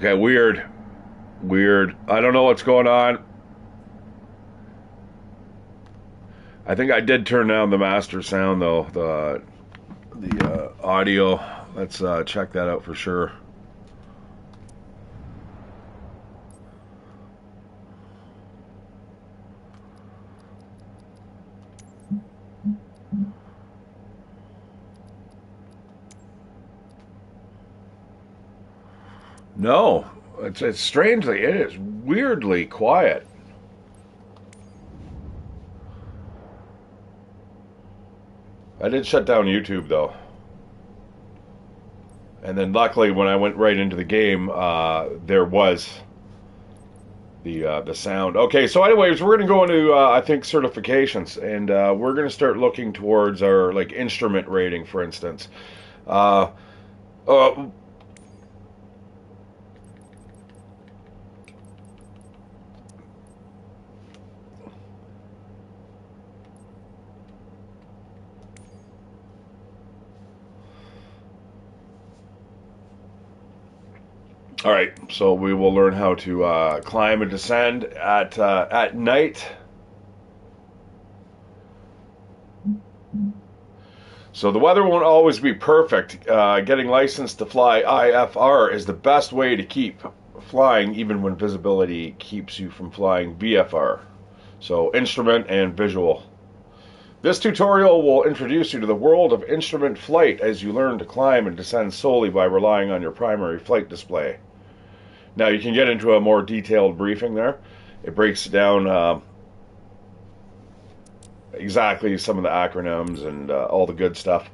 Okay, weird. Weird. I don't know what's going on. I think I did turn down the master sound though, the audio. Let's check that out for sure. No, it's strangely, it is weirdly quiet. I did shut down YouTube though, and then luckily when I went right into the game, there was the sound. Okay, so anyways, we're gonna go into I think certifications, and we're gonna start looking towards our like instrument rating, for instance. Uh, uh, all right, so we will learn how to climb and descend at night. So the weather won't always be perfect. Getting licensed to fly IFR is the best way to keep flying, even when visibility keeps you from flying VFR. So instrument and visual. This tutorial will introduce you to the world of instrument flight as you learn to climb and descend solely by relying on your primary flight display. Now you can get into a more detailed briefing there. It breaks down exactly some of the acronyms and all the good stuff.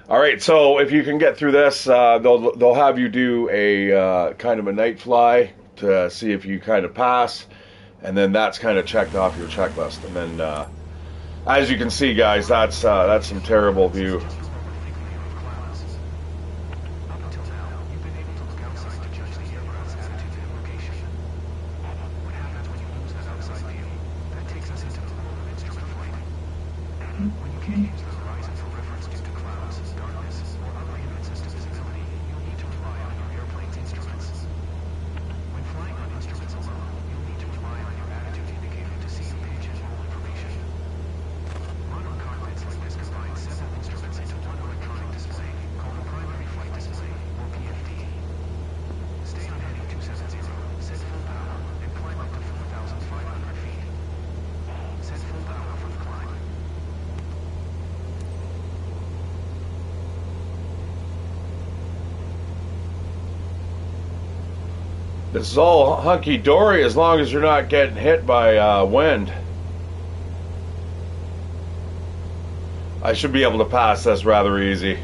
All right, so if you can get through this, they'll have you do a kind of a night fly to see if you kind of pass, and then that's kind of checked off your checklist. And then, as you can see, guys, that's some terrible view. This is all hunky-dory as long as you're not getting hit by wind. I should be able to pass this rather easy.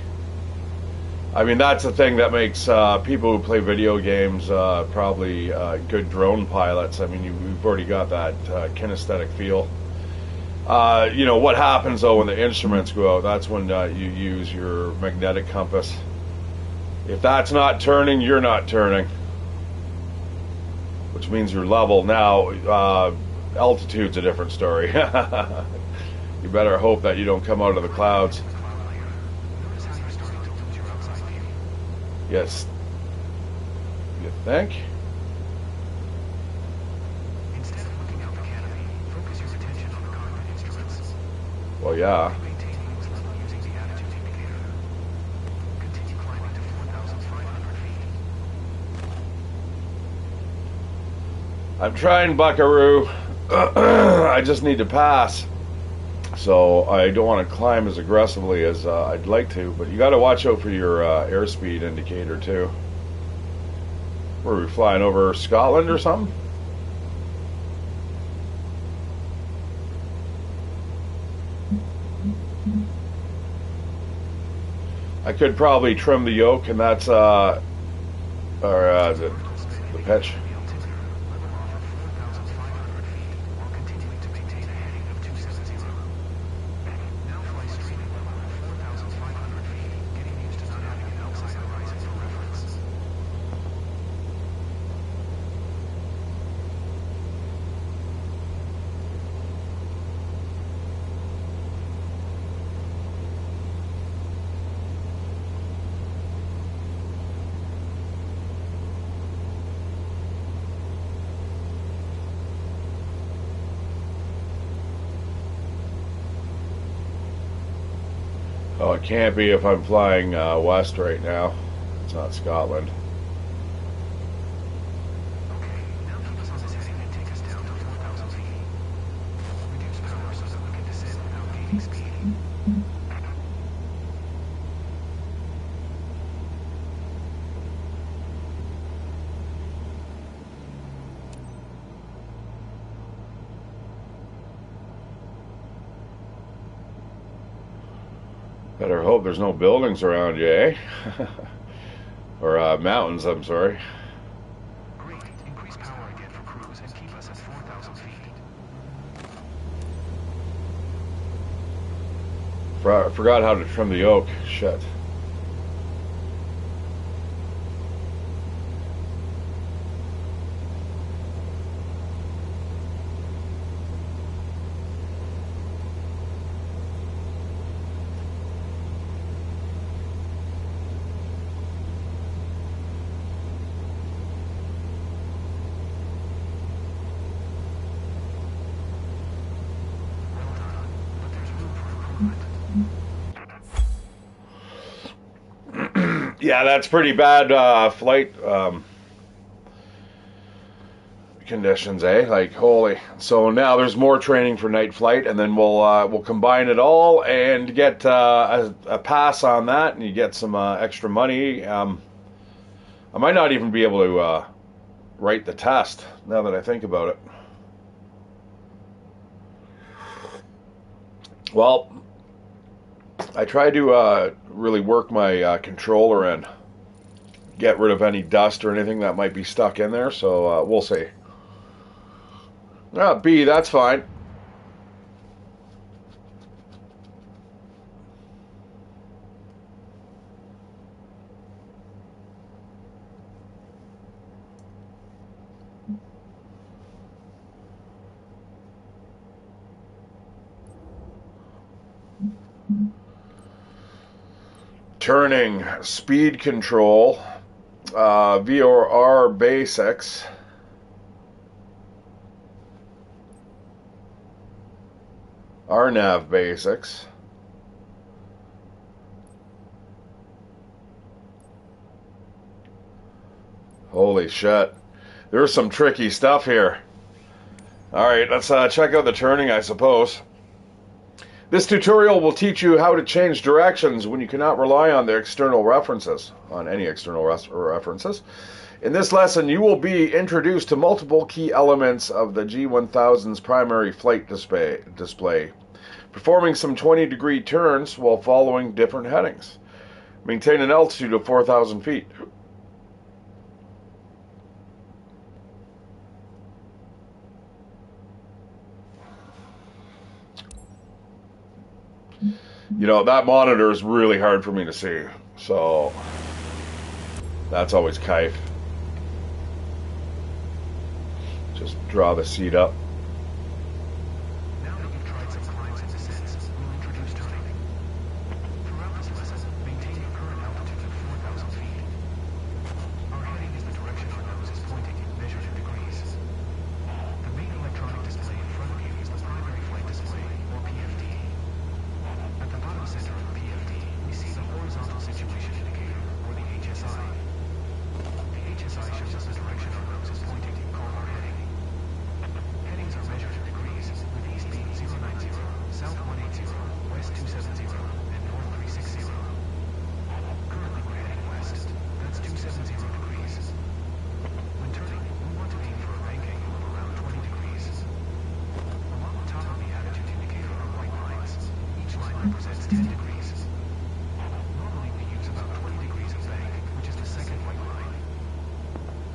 I mean, that's the thing that makes people who play video games probably good drone pilots. I mean, you've already got that kinesthetic feel. You know, what happens, though, when the instruments go out? That's when you use your magnetic compass. If that's not turning, you're not turning. Which means you're level. Now, altitude's a different story. You better hope that you don't come out of the clouds. Yes. You think? Instead of looking out the canopy, focus your attention on the cockpit instruments. Well, yeah. I'm trying, Buckaroo. I just need to pass. So I don't want to climb as aggressively as I'd like to, but you got to watch out for your airspeed indicator too. Were we flying over Scotland or something? I could probably trim the yoke, and that's the pitch. Oh, it can't be if I'm flying west right now. It's not Scotland. Okay, now keep us on this heading and take us down to 4,000 feet. Reduce power so that we can descend without gaining speed. Better hope there's no buildings around you, eh? Or mountains, I'm sorry. Great. Increase power again for cruise and keep us at 4,000 feet. Forgot how to trim the yoke. Shit. Well done. But there's room for improvement. Yeah, that's pretty bad flight conditions, eh? Like, holy. So now there's more training for night flight, and then we'll combine it all and get a pass on that, and you get some extra money. I might not even be able to write the test now that I think about it. Well, I tried to really work my controller in, get rid of any dust or anything that might be stuck in there, so we'll see. B, that's fine. Turning, speed control, VOR basics. RNAV basics. Holy shit. There's some tricky stuff here. Alright, let's check out the turning, I suppose. This tutorial will teach you how to change directions when you cannot rely on the external references, on any external references. In this lesson, you will be introduced to multiple key elements of the G1000's primary flight display, performing some 20-degree turns while following different headings. Maintain an altitude of 4,000 feet. You know, that monitor is really hard for me to see, so that's always kife. Just draw the seat up. Now that you've tried some climbs and descents, we'll introduce turning. Throughout this lesson, maintain your current altitude of 4,000 feet. Our heading is the direction our nose is pointing, measured in degrees. The main electronic display in front of you is the primary flight display, or PFD. At the bottom center of the PFD, we see the horizontal situation indicator, or the HSI. The HSI shows us the direction our nose is pointing, called our heading. Headings are measured in degrees, with east being 090, south 180, west 270, and north 360. Currently we're heading west. That's 270 degrees. When turning, we want to aim for a bank angle of around 20 degrees. Along the top of the attitude indicator are white lines. Each line represents 10 degrees. Normally we use about 20 degrees of bank, which is the second white line.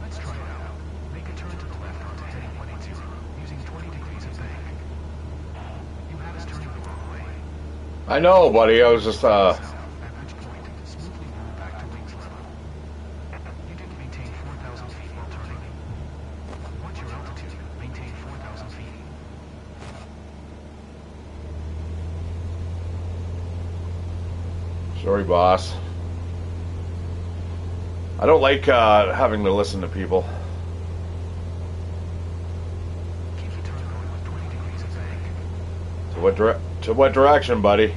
Let's try it out. Make a turn to the left onto heading 180, using 20 degrees of bank. You had us turning the wrong way. I know, buddy. I was just South, at which point, smoothly roll back to wings level. You didn't maintain 4,000 feet while turning. Watch your altitude. Maintain 4,000 feet. Sorry, boss. I don't like having to listen to people. Keep the turn going with 20 degrees of bank. To what direction, buddy?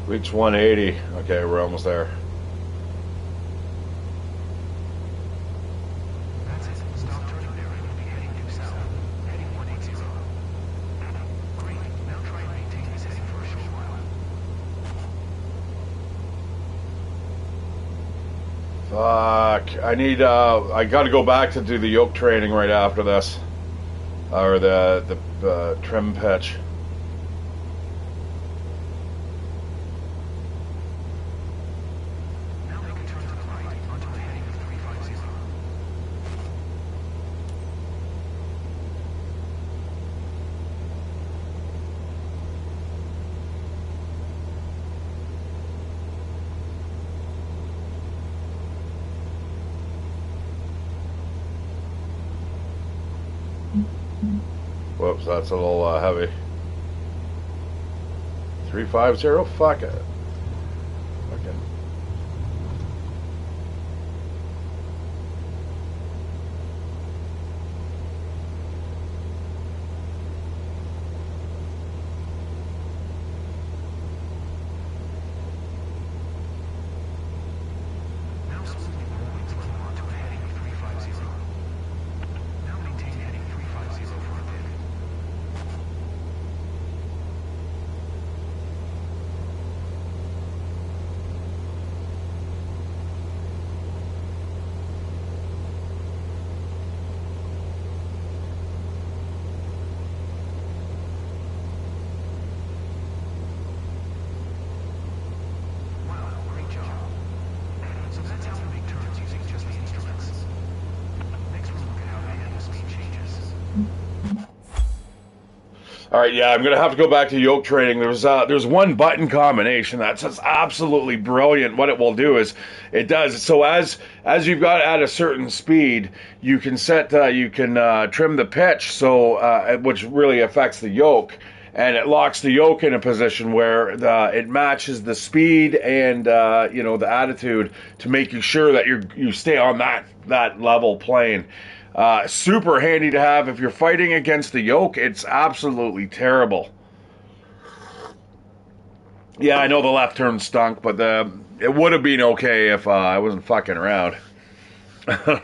Reach 180. Okay, we're almost there. That's it. Stop turning there and you'll be heading due south. Heading 180. Great. Now try and maintain this heading for a short while. Fuck. I gotta go back to do the yoke training right after this. Or the trim pitch. Now make a turn to the right onto a heading of 350. Whoops, that's a little heavy. 350? Fuck it. Okay. Now smoothly roll wings level onto a heading of 350. Now maintain heading 350 for a bit. Wow, great job. So that's how to make turns using just the instruments. Next we'll look at how to handle speed changes. All right, yeah, I'm gonna have to go back to yoke training. There's one button combination that's just absolutely brilliant. What it will do is it does so as you've got at a certain speed, you can trim the pitch which really affects the yoke, and it locks the yoke in a position where it matches the speed and the attitude to making sure that you stay on that level plane. Super handy to have if you're fighting against the yoke. It's absolutely terrible. Yeah, I know the left turn stunk, but it would have been okay if I wasn't fucking around. All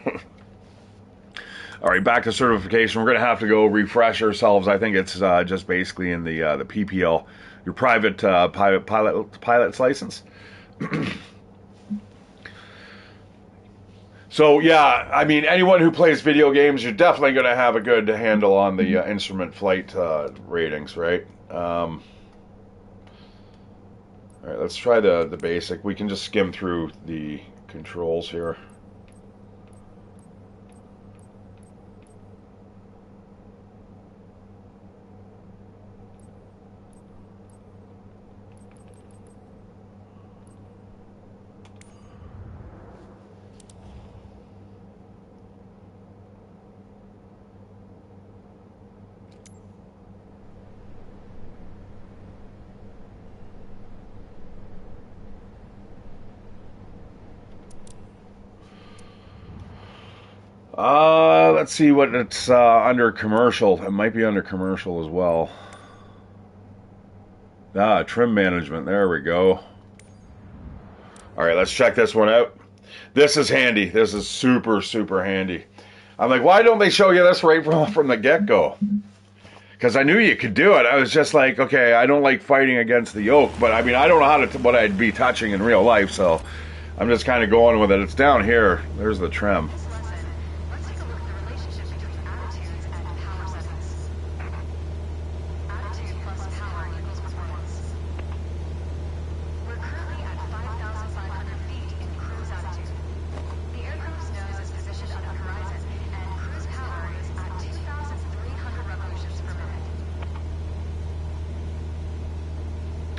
right, back to certification. We're gonna have to go refresh ourselves. I think it's just basically in the PPL, your private pilot's license. So yeah, I mean, anyone who plays video games, you're definitely going to have a good handle on the instrument flight ratings, right? All right, let's try the basic. We can just skim through the controls here. Let's see what it's under commercial. It might be under commercial as well. Trim management. There we go. All right, let's check this one out. This is handy. This is super, super handy. I'm like, why don't they show you this right from the get-go? Because I knew you could do it. I was just like, okay, I don't like fighting against the yoke, but I mean, I don't know what I'd be touching in real life, so I'm just kind of going with it. It's down here. There's the trim. Let's take a look at the relationship between attitudes and power settings. Attitude plus power equals performance. We're currently at 5,500 feet in cruise attitude. The aircraft's nose is positioned on the horizon, and cruise power is at 2,300 revolutions per minute.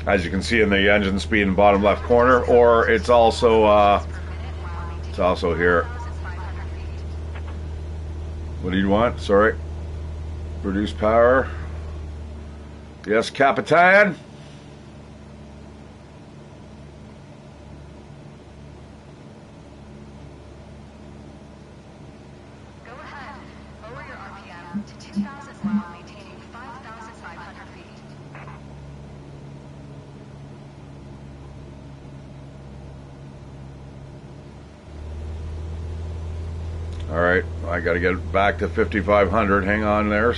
As you can see in the engine speed in the bottom left corner, or it's also here. What do you want? Sorry. Reduce power. Yes, Capitan. Go ahead. Lower your RPM to 2,000 while maintaining 5,500 feet. All right, I got to get back to 5,500. Hang on there.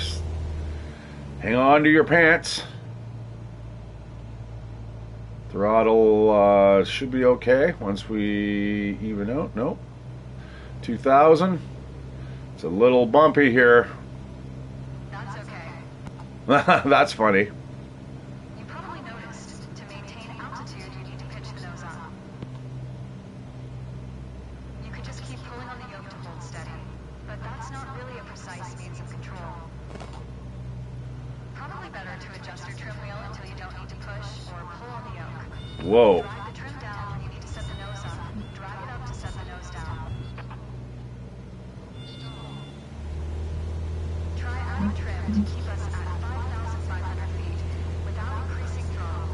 Hang on to your pants. Throttle should be okay once we even out. Nope. 2,000. It's a little bumpy here. That's okay. That's funny. You probably noticed, to maintain altitude, you need to pitch the nose up. You could just keep pulling on the yoke to hold steady, but that's not really a precise means of control. Probably better to adjust your trim wheel until you don't need to push or pull on the yoke. Whoa. Drag the trim down when you need to set the nose up. Drag it up to set the nose down. Try adding trim to keep us at 5,500 feet without increasing throttle.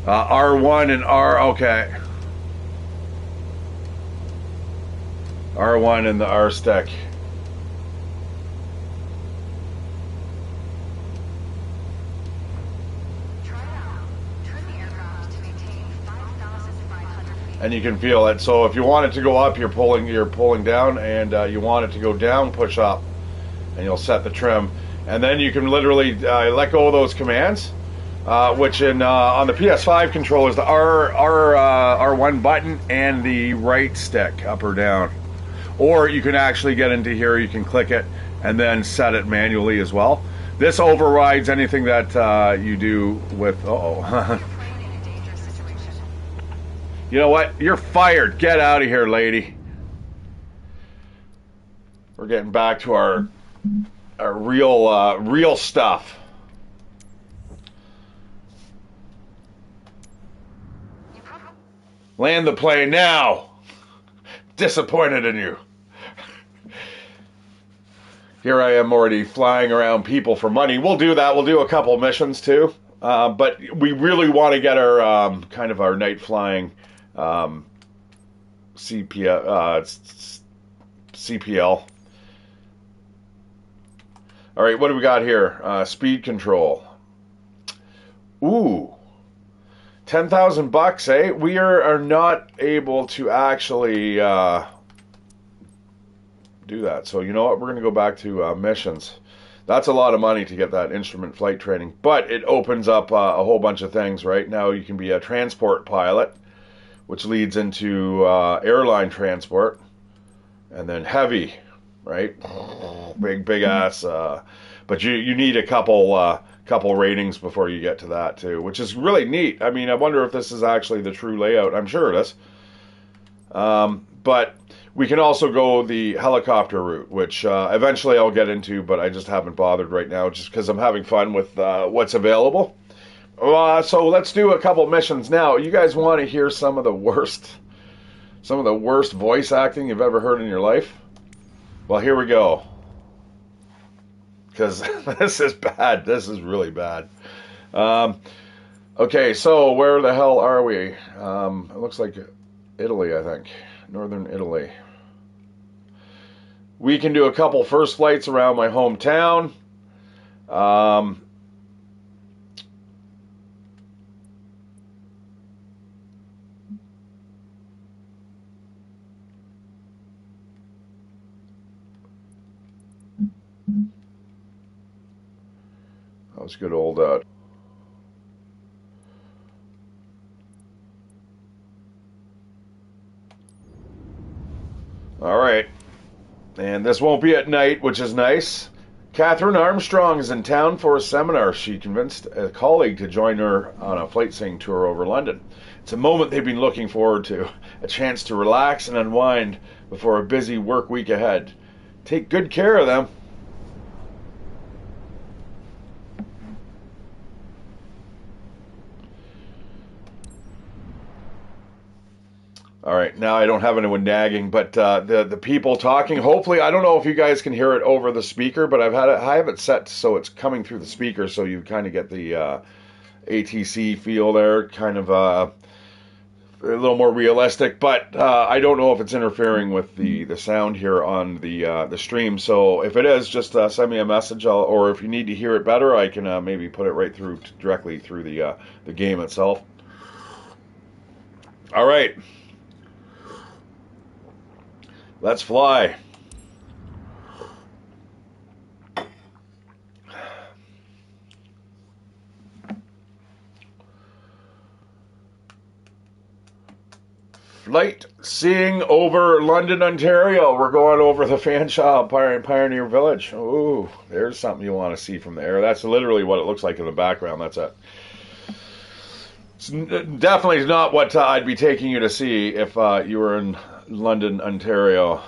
R1 and R, okay. R1 and the R stick. Try it out. Trim the aircraft to maintain 5,500 feet. And you can feel it. So if you want it to go up, you're pulling down, and you want it to go down, push up, and you'll set the trim. And then you can literally let go of those commands, which on the PS5 controller is the R1 button and the right stick, up or down. Or you can actually get into here, you can click it and then set it manually as well. This overrides anything that you do with, Plane in a dangerous situation. You know what? You're fired. Get out of here, lady. We're getting back to our real stuff. You probably Land the plane now. Disappointed in you. Here I am already flying around people for money. We'll do that. We'll do a couple missions too. But we really want to get our kind of our night flying CPL. All right, what do we got here? Speed control. Ooh, $10,000, eh? We are not able to actually do that. So you know what? We're going to go back to missions. That's a lot of money to get that instrument flight training, but it opens up a whole bunch of things. Right now, you can be a transport pilot, which leads into airline transport, and then heavy, right? Big ass. But you need a couple ratings before you get to that too, which is really neat. I mean, I wonder if this is actually the true layout. I'm sure it is. But we can also go the helicopter route, which eventually I'll get into, but I just haven't bothered right now just because I'm having fun with what's available. So let's do a couple missions now. You guys want to hear some of the worst voice acting you've ever heard in your life? Well, here we go. Because this is bad. This is really bad. Okay, so where the hell are we? It looks like Italy, I think. Northern Italy. We can do a couple first flights around my hometown. That was good old all right. And this won't be at night, which is nice. Catherine Armstrong is in town for a seminar. She convinced a colleague to join her on a flight sing tour over London. It's a moment they've been looking forward to, a chance to relax and unwind before a busy work week ahead. Take good care of them. All right, now I don't have anyone nagging, but the people talking. Hopefully, I don't know if you guys can hear it over the speaker, but I have it set so it's coming through the speaker, so you kind of get the ATC feel there, kind of a little more realistic. But I don't know if it's interfering with the sound here on the stream. So if it is, just send me a message, or if you need to hear it better, I can maybe put it right through directly through the game itself. All right. Let's fly. Flight seeing over London, Ontario. We're going over the Fanshawe Pioneer Village. Ooh, there's something you want to see from the air. That's literally what it looks like in the background. That's it. It's definitely not what I'd be taking you to see if you were in London, Ontario.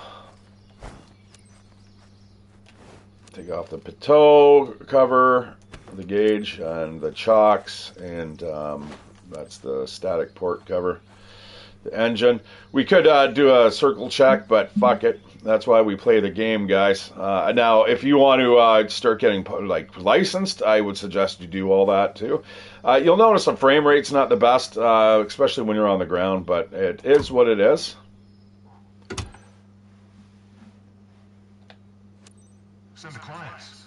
Take off the pitot cover, the gauge, and the chocks, and that's the static port cover. The engine. We could do a circle check, but fuck it. That's why we play the game, guys. Now, if you want to start getting like licensed, I would suggest you do all that too. You'll notice the frame rate's not the best, especially when you're on the ground, but it is what it is. Send the clients.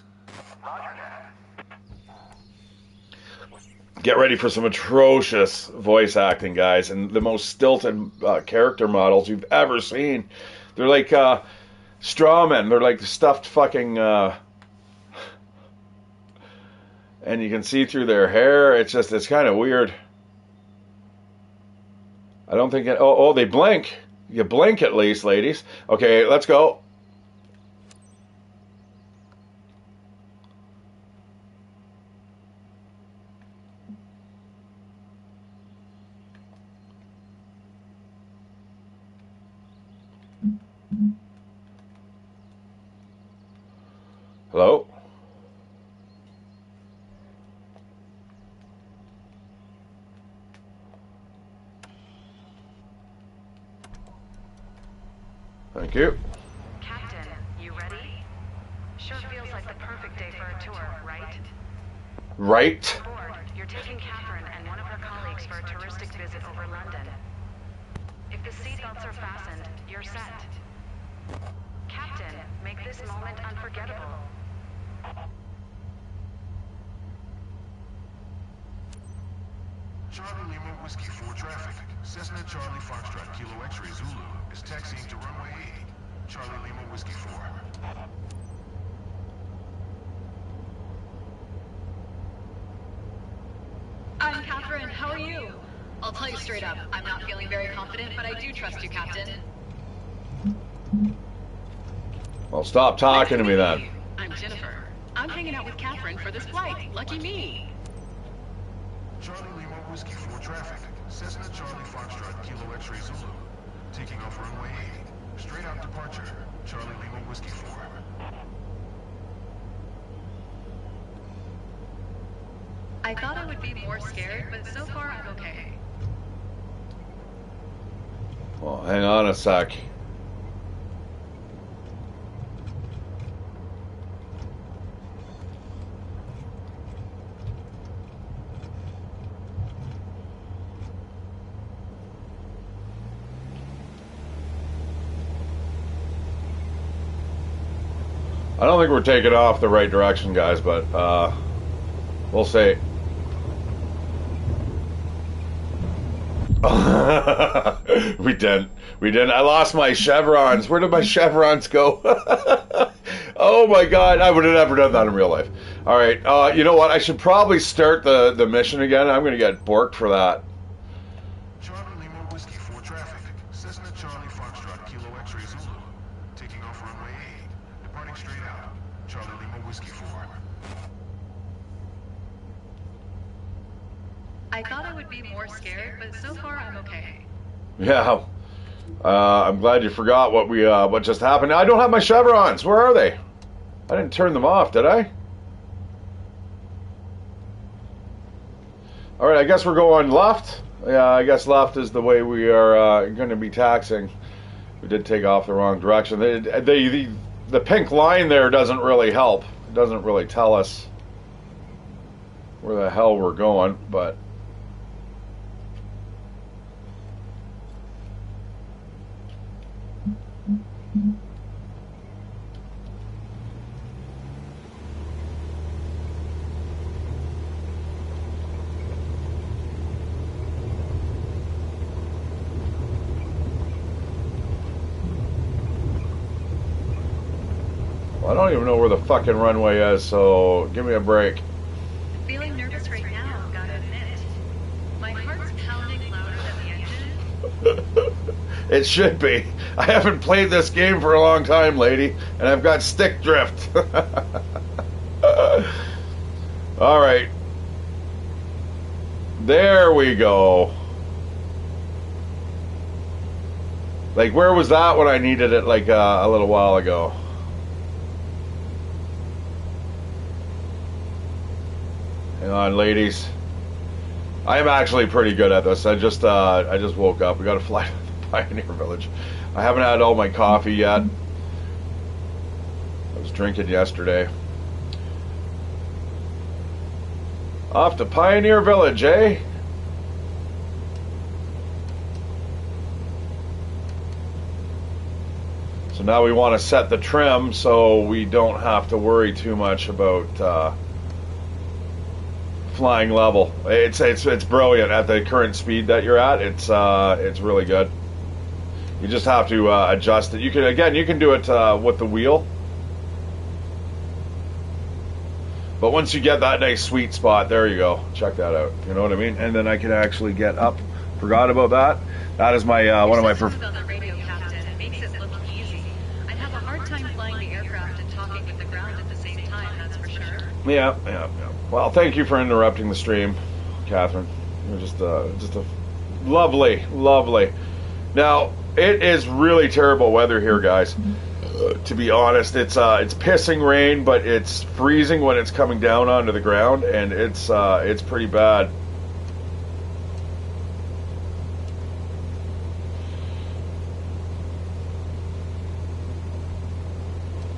Get ready for some atrocious voice acting, guys, and the most stilted character models you've ever seen. They're like straw men. They're like stuffed fucking... and you can see through their hair. It's kind of weird. I don't think... Oh, they blink. You blink at least, ladies. Okay, let's go. Hello? Thank you. Captain, you ready? Sure feels like the perfect day for a tour, right? Right? Aboard, you're taking Catherine and one of her colleagues for a touristic visit over London. If the seatbelts are fastened, you're set. Captain, make this moment unforgettable. Charlie Lima Whiskey 4 traffic. Cessna Charlie Foxtrot Kilo X-ray Zulu is taxiing to runway 8. Charlie Lima Whiskey 4. I'm Catherine. How are you? I'll tell you straight up, I'm not feeling very confident, but I do trust you, Captain. Well, stop talking to me then. I'm Jennifer. I'm hanging out with Catherine for this flight. Lucky me. Charlie Lima Whiskey 4 traffic. Cessna Charlie Foxtrot Kilo X-ray Zulu. Taking off runway 8. Straight out departure. Charlie Lima Whiskey 4. I thought I would be more scared, but so far I'm okay. Well, hang on a sec. I don't think we're taking off the right direction, guys, but we'll see. We didn't. I lost my chevrons. Where did my chevrons go? Oh my god, I would have never done that in real life. All right, you know what? I should probably start the mission again. I'm going to get borked for that. Charlie Lima Whiskey 4 traffic. Cessna Charlie Foxtrot Kilo X-ray Zulu. Taking off runway 8. Departing straight out. Charlie Lima Whiskey 4. I thought I would be more scared, but so far I'm okay. Yeah. I'm glad you forgot what just happened. I don't have my chevrons. Where are they? I didn't turn them off, did I? All right, I guess we're going left. Yeah, I guess left is the way we are going to be taxing. We did take off the wrong direction. The pink line there doesn't really help. It doesn't really tell us where the hell we're going, but... I don't even know where the fucking runway is, so give me a break. Feeling nervous right now, gotta admit. My heart's pounding louder than the engine. It should be. I haven't played this game for a long time, lady, and I've got stick drift. All right. There we go. Like, where was that when I needed it, like, a little while ago? Hang on, ladies. I am actually pretty good at this. I just woke up. We got to fly to the Pioneer Village. I haven't had all my coffee yet. I was drinking yesterday. Off to Pioneer Village, eh? So now we want to set the trim so we don't have to worry too much about flying level. It's brilliant at the current speed that you're at. It's really good. You just have to adjust it. You can do it with the wheel. But once you get that nice sweet spot, there you go. Check that out. You know what I mean? And then I can actually get up. Forgot about that. That is my one of my. On the radio, Captain, it makes it look easy. I'd have a hard time flying the aircraft and talking with the ground at the same time. That's for sure. Yeah. Well, thank you for interrupting the stream, Catherine. You're just a lovely. Now it is really terrible weather here, guys. To be honest, it's pissing rain, but it's freezing when it's coming down onto the ground, and it's pretty bad.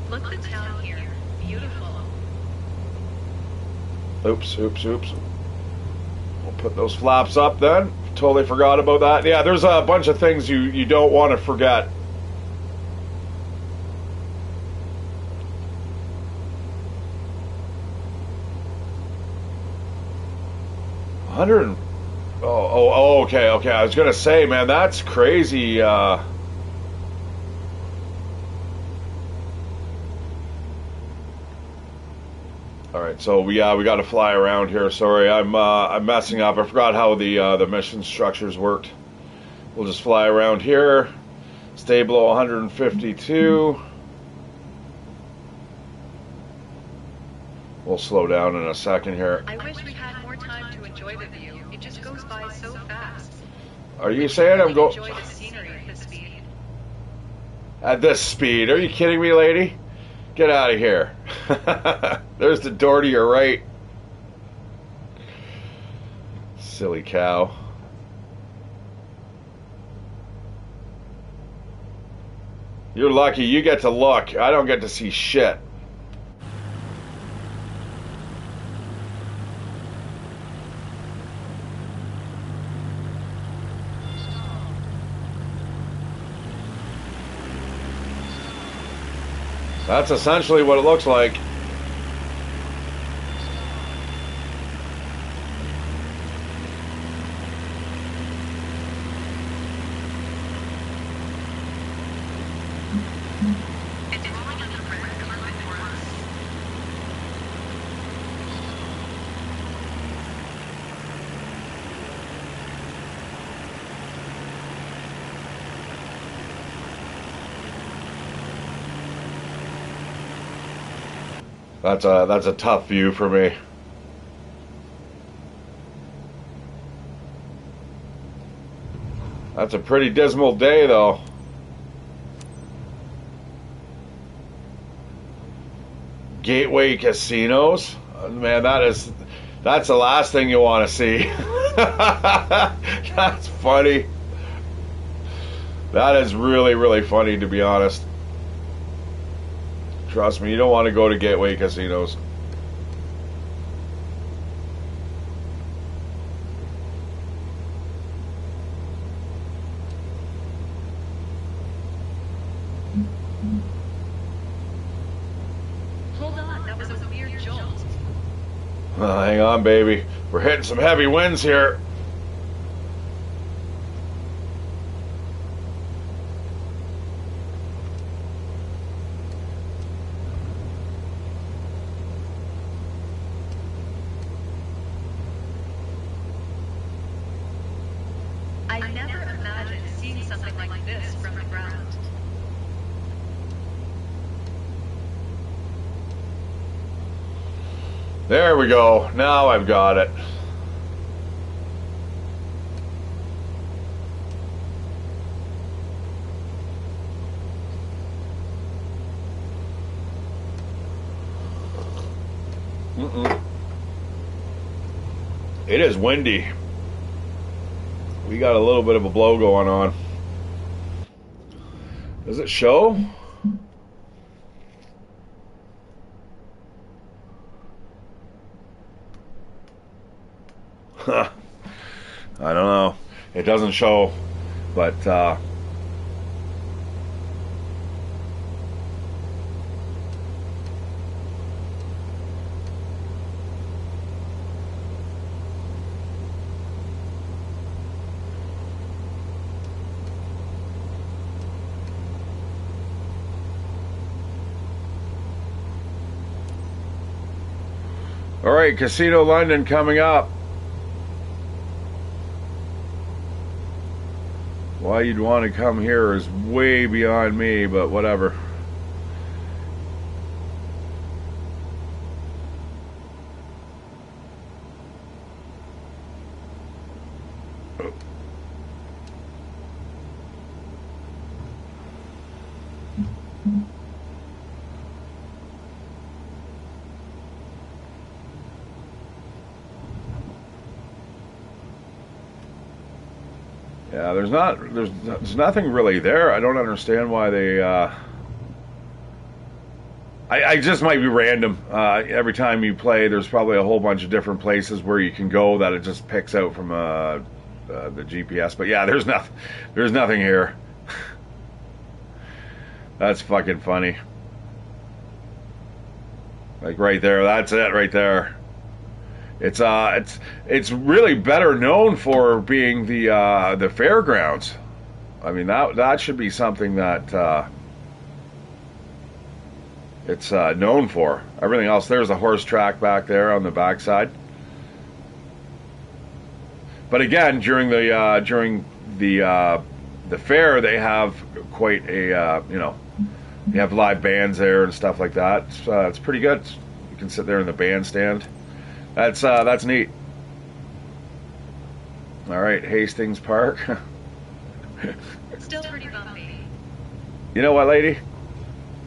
Look at the town here. Beautiful. Oops. We'll put those flaps up then. Totally forgot about that. Yeah, there's a bunch of things you don't want to forget. Okay. I was gonna say, man, that's crazy. All right, so we got to fly around here. Sorry, I'm messing up. I forgot how the mission structures worked. We'll just fly around here. Stay below 152. We'll slow down in a second here. I wish we had more time to enjoy the view. It just goes by so fast. Are you saying I'm going Enjoy the scenery at this speed. at this speed? Are you kidding me, lady? Get out of here. There's the door to your right. Silly cow. You're lucky you get to look. I don't get to see shit. That's essentially what it looks like. It's rolling in the red carpet for us. That's a tough view for me. That's a pretty dismal day, though. Gateway casinos, man, that's the last thing you want to see. That's funny. That is really, really funny, to be honest. Trust me, you don't want to go to gateway casinos. Hold on, that was a weird jolt. Hang on, baby. We're hitting some heavy winds here. I never imagined seeing something like this from the ground. There we go. Now I've got it. It is windy. We got a little bit of a blow going on. Does it show? Huh. I don't know. It doesn't show, but all right, Casino London coming up. Why you'd want to come here is way beyond me, but whatever. Yeah, there's nothing really there. I don't understand why they. I just might be random. Every time you play, there's probably a whole bunch of different places where you can go that it just picks out from the GPS. But yeah, there's nothing here. That's fucking funny. Like right there, that's it right there. It's really better known for being the fairgrounds. I mean that should be something that it's known for. Everything else, there's a horse track back there on the backside. But again, during the fair, they have quite a they have live bands there and stuff like that. It's pretty good. You can sit there in the bandstand. That's neat. All right, Hastings Park. Still pretty bumpy. You know what, lady?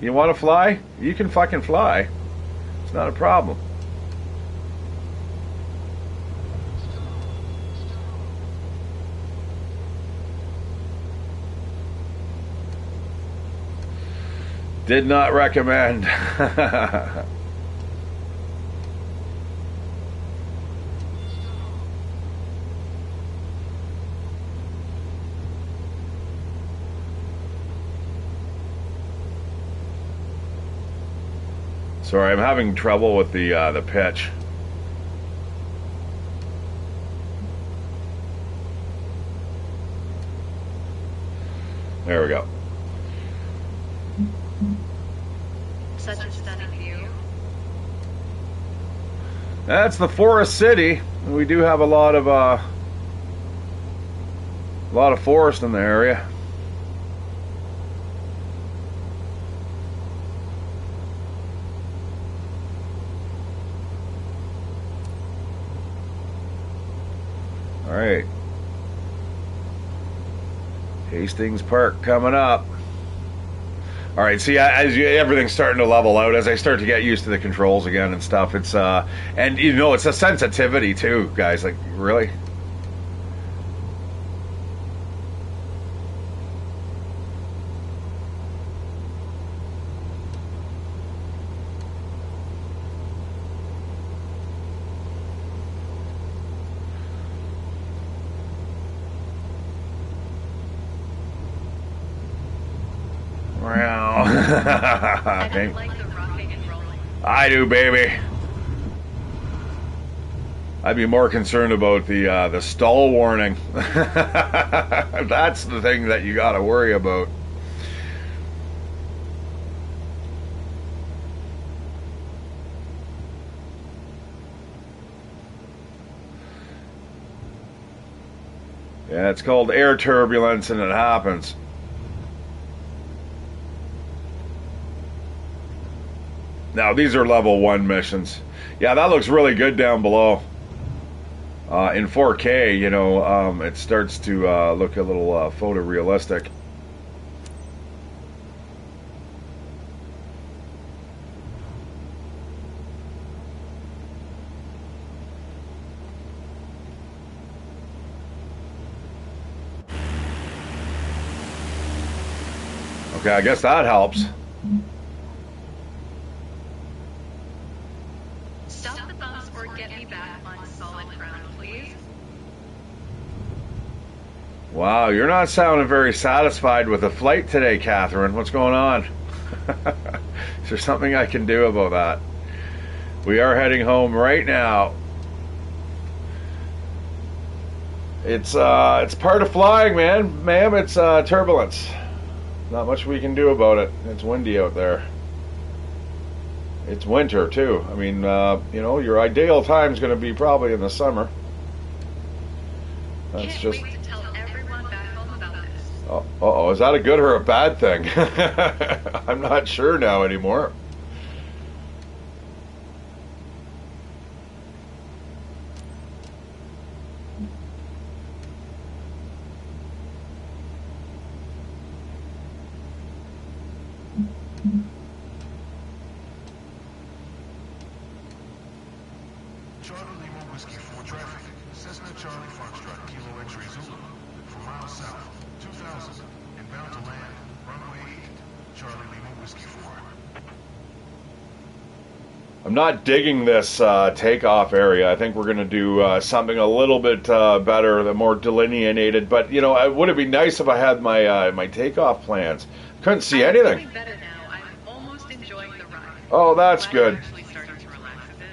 You want to fly? You can fucking fly. It's not a problem. Did not recommend. Sorry, I'm having trouble with the pitch. There we go. Such a stunning view. That's the Forest City. We do have a lot of forest in the area. All right. Hastings Park coming up. All right, see, everything's starting to level out as I start to get used to the controls again and stuff. It's and it's a sensitivity too, guys. Like, really. I don't like the rocking and rolling. I do, baby. I'd be more concerned about the stall warning. That's the thing that you got to worry about. Yeah, it's called air turbulence, and it happens. Now, these are level 1 missions. Yeah, that looks really good down below. In 4K, you know, it starts to look a little photorealistic. Okay, I guess that helps. Stop the bumps or get me back on solid ground, please. Wow, you're not sounding very satisfied with the flight today, Catherine. What's going on? Is there something I can do about that? We are heading home right now. It's part of flying, man. Ma'am, it's turbulence. Not much we can do about it. It's windy out there. It's winter too. I mean, you know, your ideal time is going to be probably in the summer. That's Can't just. wait to tell everyone back home about this. Oh, is that a good or a bad thing? I'm not sure now anymore. Charlie Lima Whiskey 4 traffic. Cessna Charlie Foxtrot Kilo X-ray Zulu. For miles south, 2000, inbound to land, runway 8. Charlie Lima Whiskey 4. I'm not digging this takeoff area. I think we're going to do something a little bit better, the more delineated. But you know, would it be nice if I had my my takeoff plans? Couldn't see I'm anything. feeling better now. I'm almost enjoying the ride. Oh, that's I'm good. actually starting to relax a bit.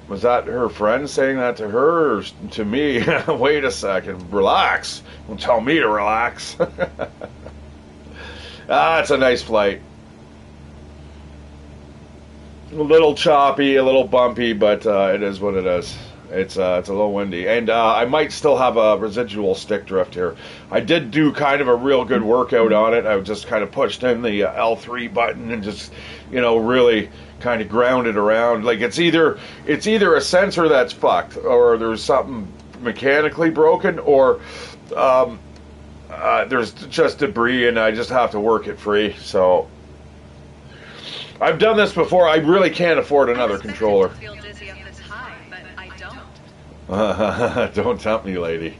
Was that her friend saying that to her or to me? Wait a second. Relax. Don't tell me to relax. It's a nice flight. A little choppy, a little bumpy, but it is what it is. It's a little windy, and I might still have a residual stick drift here. I did do kind of a real good workout on it. I just kind of pushed in the L3 button and just, you know, really kind of ground it around. Like it's either a sensor that's fucked, or there's something mechanically broken, or there's just debris, and I just have to work it free. So. I've done this before. I really can't afford another controller. I feel dizzy up this high, but I don't. Don't tempt me, lady.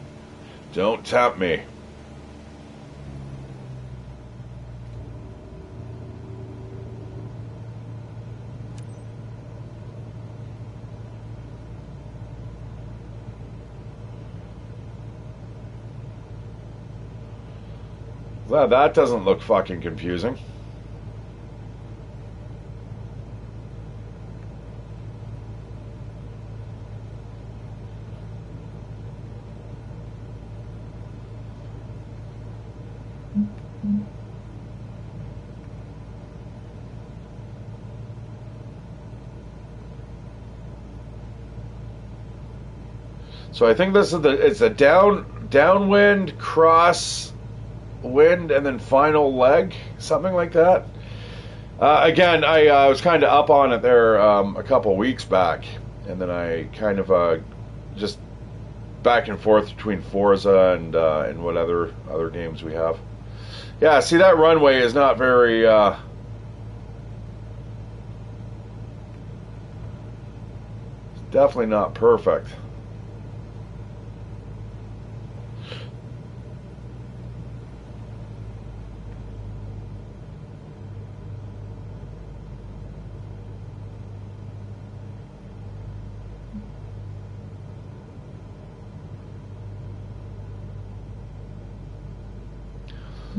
Don't tempt me. Well, that doesn't look fucking confusing. So I think this is it's a downwind, cross wind, and then final leg, something like that. Again, I was kind of up on it there a couple weeks back, and then I kind of just back and forth between Forza and what other games we have. Yeah, see, that runway is not very definitely not perfect.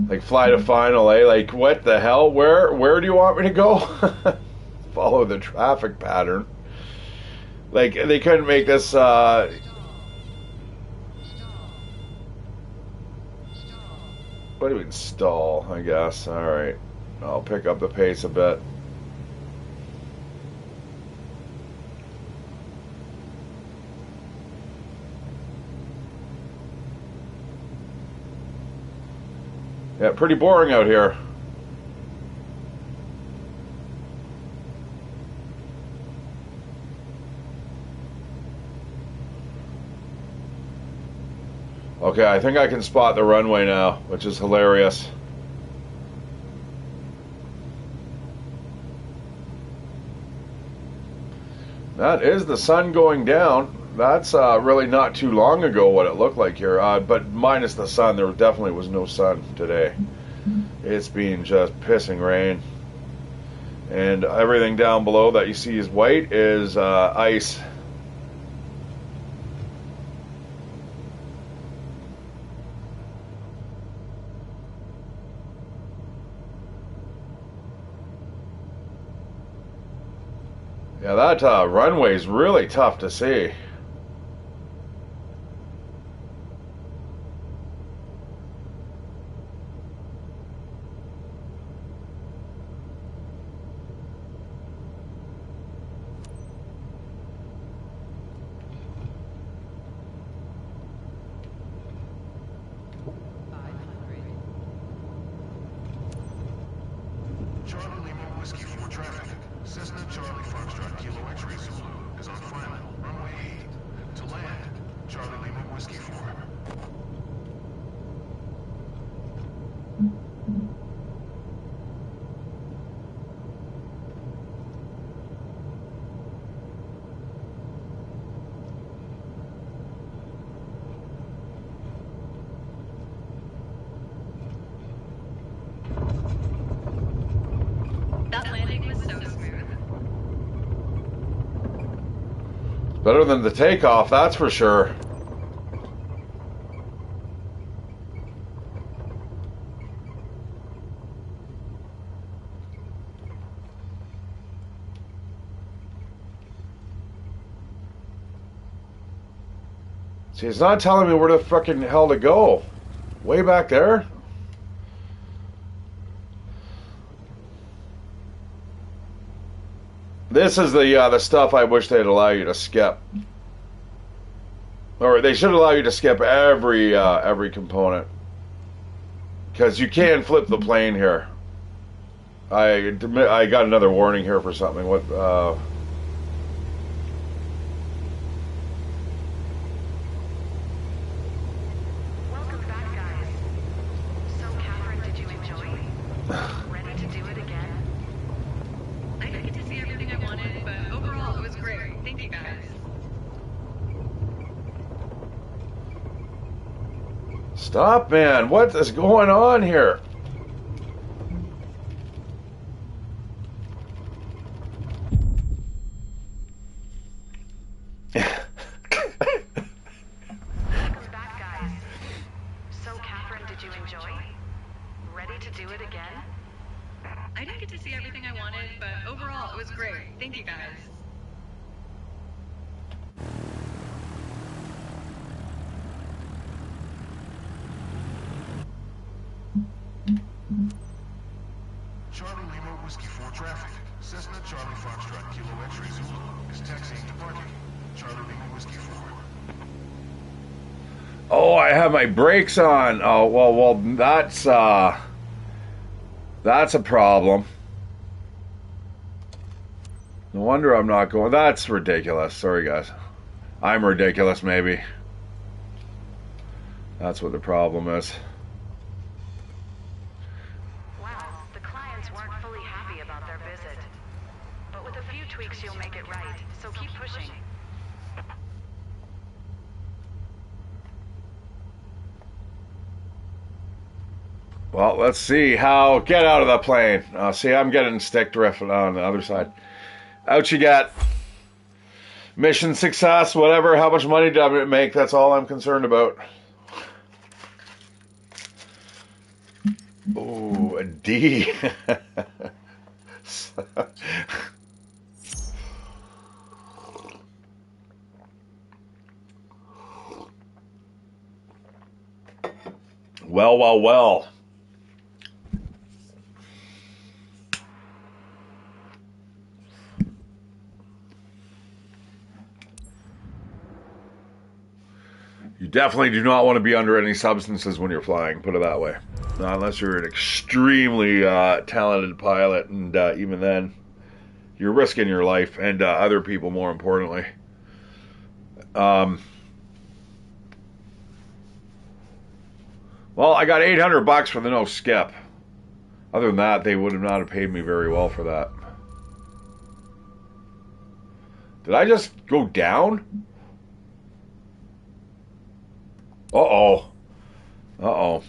Like fly to final, eh? Like what the hell? Where do you want me to go? Follow the traffic pattern. Like they couldn't make this. What do you mean stall? I guess. All right, I'll pick up the pace a bit. Yeah, pretty boring out here. Okay, I think I can spot the runway now, which is hilarious. That is the sun going down. That's really not too long ago what it looked like here, but minus the sun, there definitely was no sun today. It's been just pissing rain. And everything down below that you see is white is ice. Yeah, that runway is really tough to see. Charlie Lima Whiskey 4 traffic. Cessna Charlie Foxtrot Kilo X-ray Zulu is on final. Runway 8. To land. Charlie Lima Whiskey 4. That landing was so smooth. Better than the takeoff, that's for sure. See, it's not telling me where the frickin' hell to go. Way back there? This is the stuff I wish they'd allow you to skip. Or they should allow you to skip every component. Because you can flip the plane here. I got another warning here for something. What? Welcome back, guys. So, Catherine, did you enjoy? Ready to do it again? I didn't get to see everything I wanted, but overall it was great. Thank you guys. Stop, man. What is going on here? Welcome back, guys. So, Catherine, did you enjoy? Ready to do it again? I didn't get to see everything I wanted, but overall it was great. Thank you guys. Charlie Lima Whiskey 4 traffic. Cessna Charlie Foxtrot Kilo X-ray Zulu is taxiing to parking. Charlie Lima Whiskey 4. Oh, I have my brakes on. Oh, well, that's a problem. No wonder I'm not going. That's ridiculous. Sorry, guys. I'm ridiculous, maybe. That's what the problem is. Wow, the clients weren't fully happy about their visit. But with a few tweaks, you'll make it right. So keep pushing. Well, let's see how. Get out of the plane. See, I'm getting stick drifted on the other side. Out you get. Mission success, whatever. How much money did I make? That's all I'm concerned about. Ooh, a D. Well. You definitely do not want to be under any substances when you're flying, put it that way. unless you're an extremely talented pilot, and even then, you're risking your life and other people, more importantly. Well, I got $800 for the no skip. Other than that, they would have not have paid me very well for that. Did I just go down? Uh-oh. Uh-oh.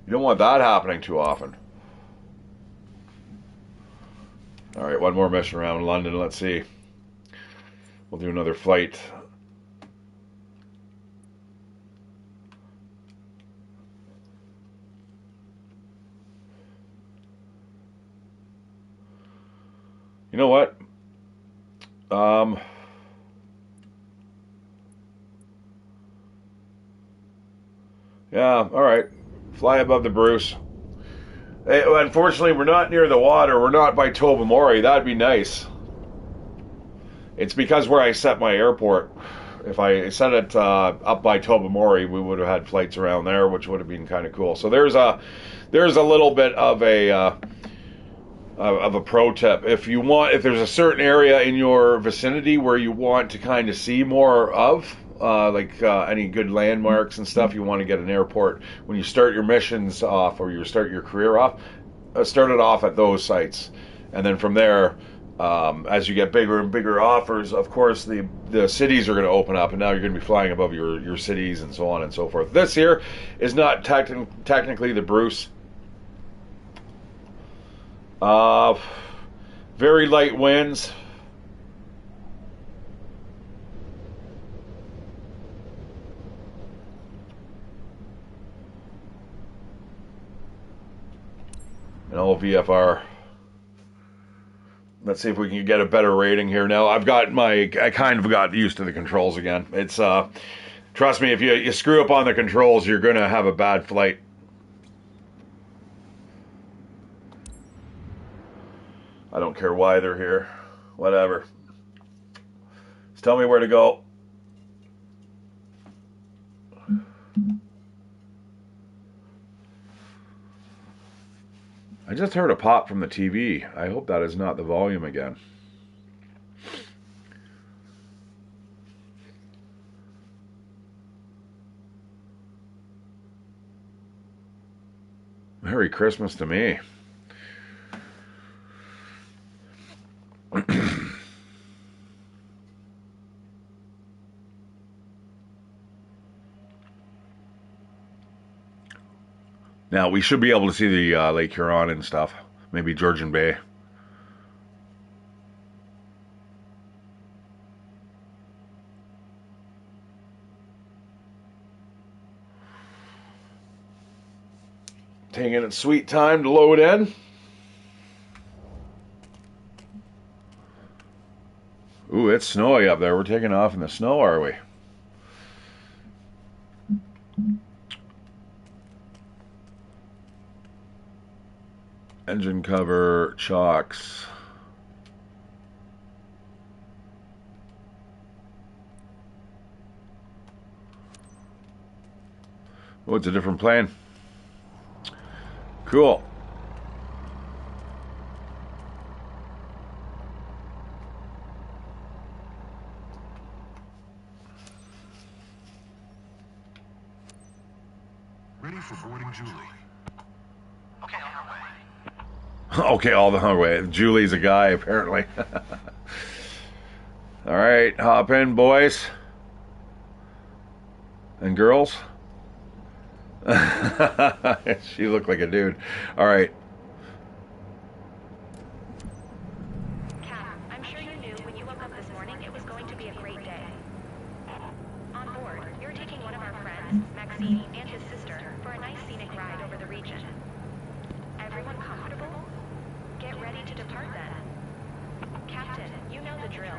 You don't want that happening too often. All right, one more mission around London. Let's see. We'll do another flight. You know what? Yeah, all right. Fly above the Bruce. Hey, unfortunately, we're not near the water. We're not by Tobermory. That'd be nice. It's because where I set my airport. If I set it up by Tobermory, we would have had flights around there, which would have been kind of cool. So there's a little bit of a pro tip. If there's a certain area in your vicinity where you want to kind of see more of, any good landmarks and stuff, you want to get an airport. When you start your missions off, or you start your career off, start it off at those sites, and then from there, as you get bigger and bigger offers, of course the cities are going to open up, and now you're going to be flying above your cities and so on and so forth. This here is not technically the Bruce. Very light winds. And all VFR. Let's see if we can get a better rating here. Now I kind of got used to the controls again. It's trust me, if you screw up on the controls, you're gonna have a bad flight. I don't care why they're here. Whatever. Just tell me where to go. I just heard a pop from the TV. I hope that is not the volume again. Merry Christmas to me. Now, we should be able to see the Lake Huron and stuff. Maybe Georgian Bay. Taking its sweet time to load in. Ooh, it's snowy up there. We're taking off in the snow, are we? Engine cover, chocks. Oh, it's a different plane. Cool. Ready for boarding, Julie. Okay, on our way. Okay, all the way. Julie's a guy, apparently. All right, hop in, boys and girls. She looked like a dude. All right. Kat, I'm sure you knew when you woke up this morning it was going to be a great day. On board, you're taking one of our friends, Maxine, and his sister, for a nice scenic ride over the region. Everyone comfortable? Get ready to depart then. Captain, you know the drill.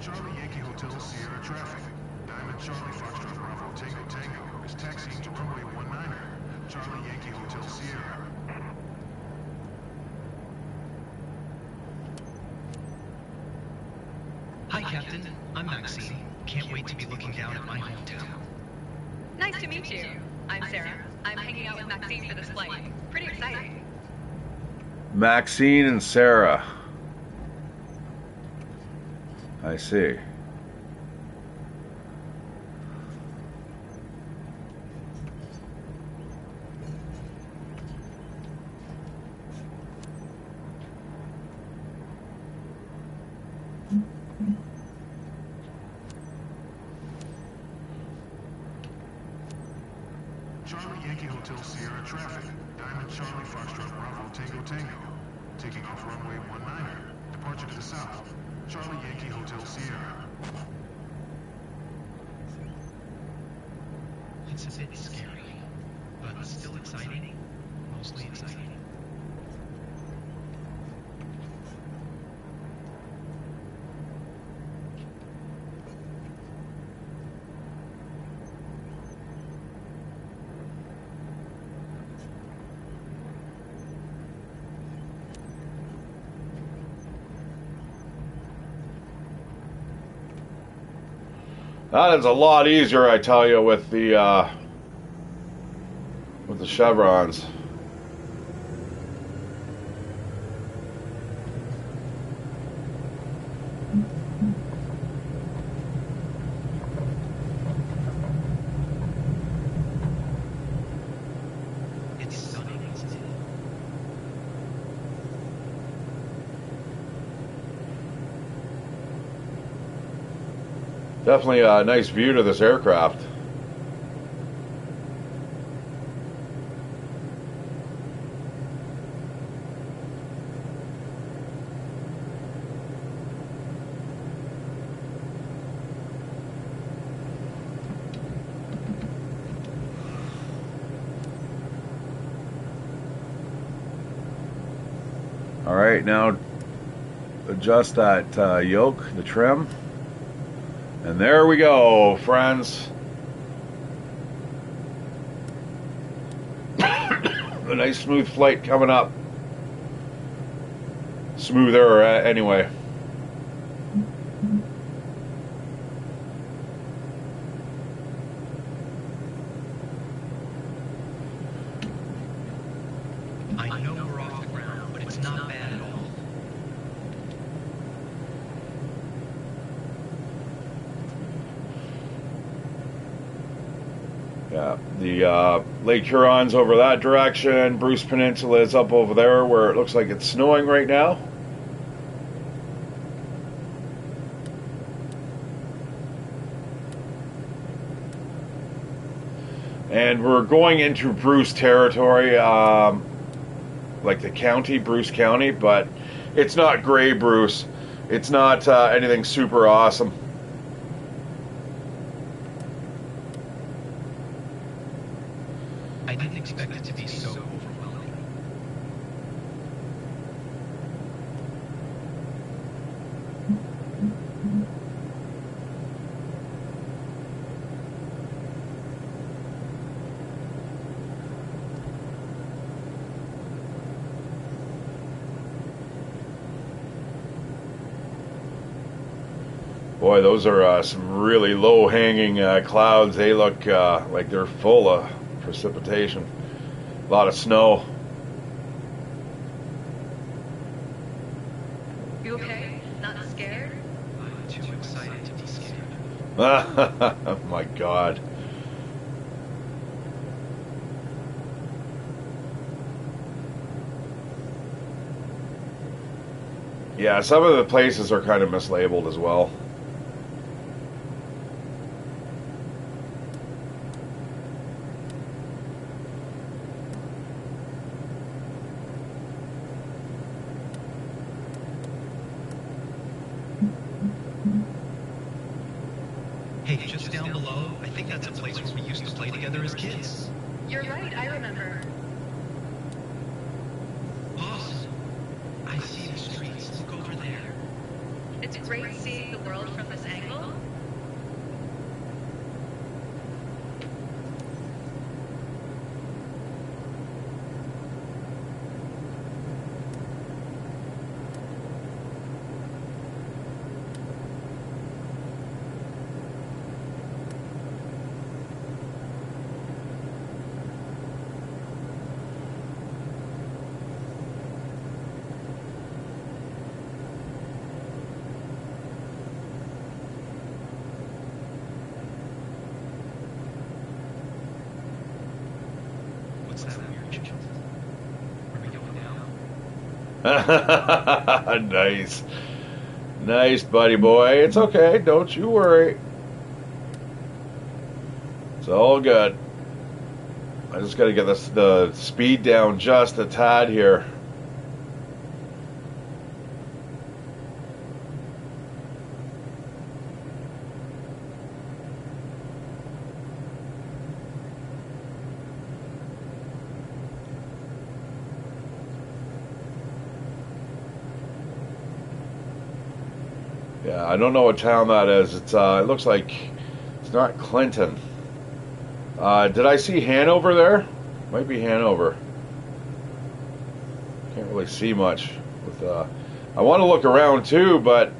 Charlie Yankee Hotel Sierra traffic. Diamond Charlie Foxtrot Bravo Tango Tango is taxiing to runway 19er. Charlie Yankee Hotel Sierra. Captain. I'm Maxine. Can't wait to be looking down at my hometown. Nice to meet you. I'm Sarah. I'm hanging out with Maxine for this flight. Pretty exciting. Maxine and Sarah. I see. Charlie Yankee Hotel Sierra traffic. Diamond Charlie Foxtrot Bravo Tango Tango. Taking off runway 19er. Departure to the south. Charlie Yankee Hotel Sierra. It's a bit scary, but still exciting. Mostly exciting. That is a lot easier, I tell you, with the chevrons. It's stunning, isn't it? Definitely a nice view to this aircraft. All right, now adjust that yoke, the trim. And there we go, friends. A nice smooth flight coming up. Smoother, anyway. I know we're off the ground, but it's not bad at all. Yeah, the Lake Huron's over that direction. Bruce Peninsula is up over there where it looks like it's snowing right now. And we're going into Bruce territory, like the county, Bruce County, but it's not gray Bruce. It's not anything super awesome. I didn't expect it to be so overwhelming. Boy, those are some really low-hanging clouds. They look like they're full of precipitation. A lot of snow. You okay? Not scared? I'm too excited to be scared. Oh my God. Yeah, some of the places are kind of mislabeled as well. Hey, just down below, I think that's a place where we used to play together as kids. You're right, I remember. Boss, I see the streets. Look over there. It's great seeing the world from this angle. Nice. Nice, buddy boy. It's okay. Don't you worry. It's all good. I just got to get the speed down just a tad here. Yeah, I don't know what town that is. It looks like it's not Clinton. Did I see Hanover there? Might be Hanover. Can't really see much. I want to look around too, but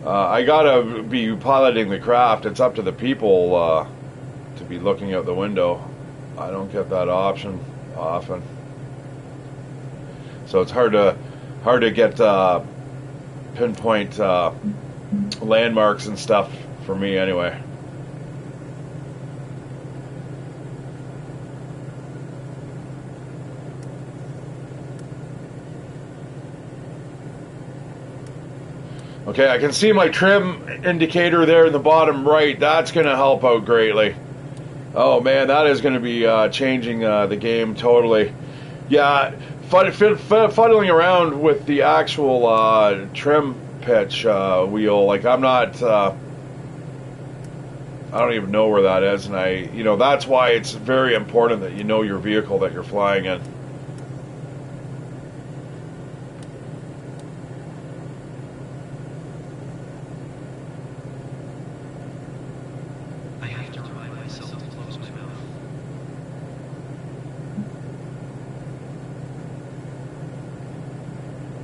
I gotta be piloting the craft. It's up to the people to be looking out the window. I don't get that option often, so it's hard to get pinpoint landmarks and stuff for me anyway. Okay, I can see my trim indicator there in the bottom right. That's going to help out greatly. Oh man, that is going to be changing the game totally. Yeah, fuddling around with the actual trim pitch wheel, like I'm not, I don't even know where that is, and that's why it's very important that you know your vehicle that you're flying in. I have to remind myself to close my mouth.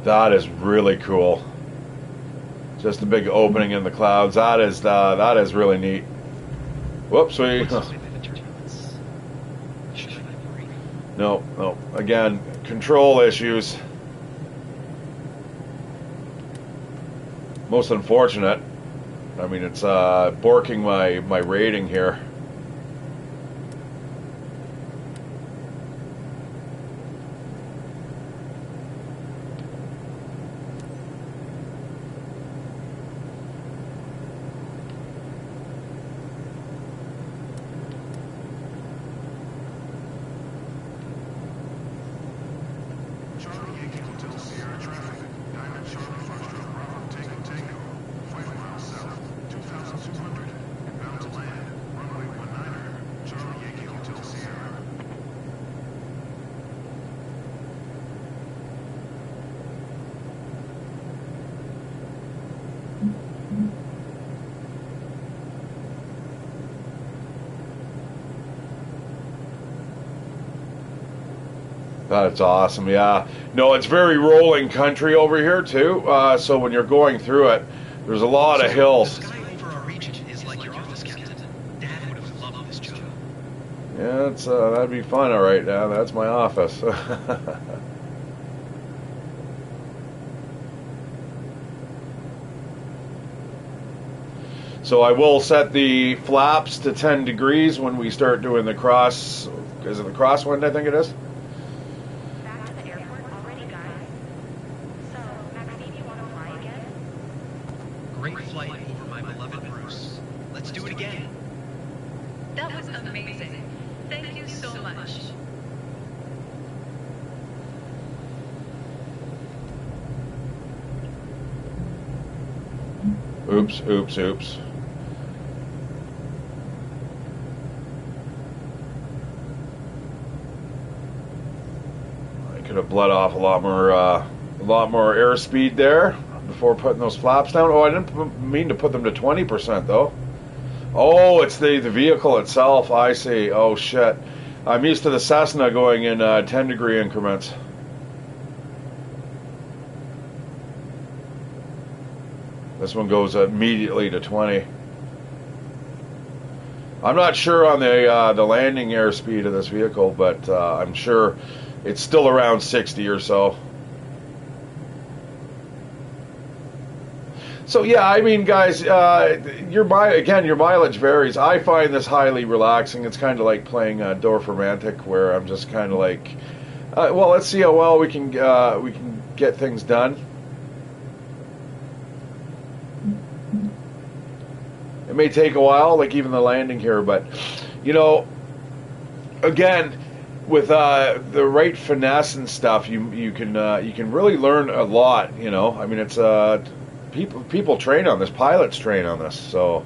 That is really cool. Just a big opening in the clouds. That is really neat. Whoops, no. Again, control issues. Most unfortunate. I mean, it's borking my rating here. Charlie Yankee Hotel Sierra traffic. Diamond Charlie Foxtrot Bravo Tango Tango. 5 miles south, 2,200. Inbound to land. Runway 19er. Charlie Yankee Hotel Sierra. That's awesome, yeah. No, it's very rolling country over here too. So when you're going through it, there's a lot of hills. The sky over our region is like your office, Captain. Dad would have loved this job. Yeah, that'd be fun. All right, now that's my office. So I will set the flaps to 10 degrees when we start doing the cross. Is it the crosswind? I think it is. Back to the airport already, guys. So, Maxine, you want to fly again? Great flight over my beloved Bruce. Let's do it again. That was amazing. Thank you so much. Oops. I could have bled off a lot more airspeed there before putting those flaps down. Oh, I didn't mean to put them to 20% though. Oh, it's the vehicle itself. I see. Oh shit. I'm used to the Cessna going in 10 degree increments. This one goes immediately to 20. I'm not sure on the landing airspeed of this vehicle, but I'm sure it's still around 60 or so. So yeah, I mean, guys, your mileage varies. I find this highly relaxing. It's kind of like playing Dorf Romantic, where I'm just kind of like Well, let's see how well we can get things done. It may take a while, like even the landing here, but you know, again, with the right finesse and stuff, you can really learn a lot. You know, I mean, it's people train on this, pilots train on this, so.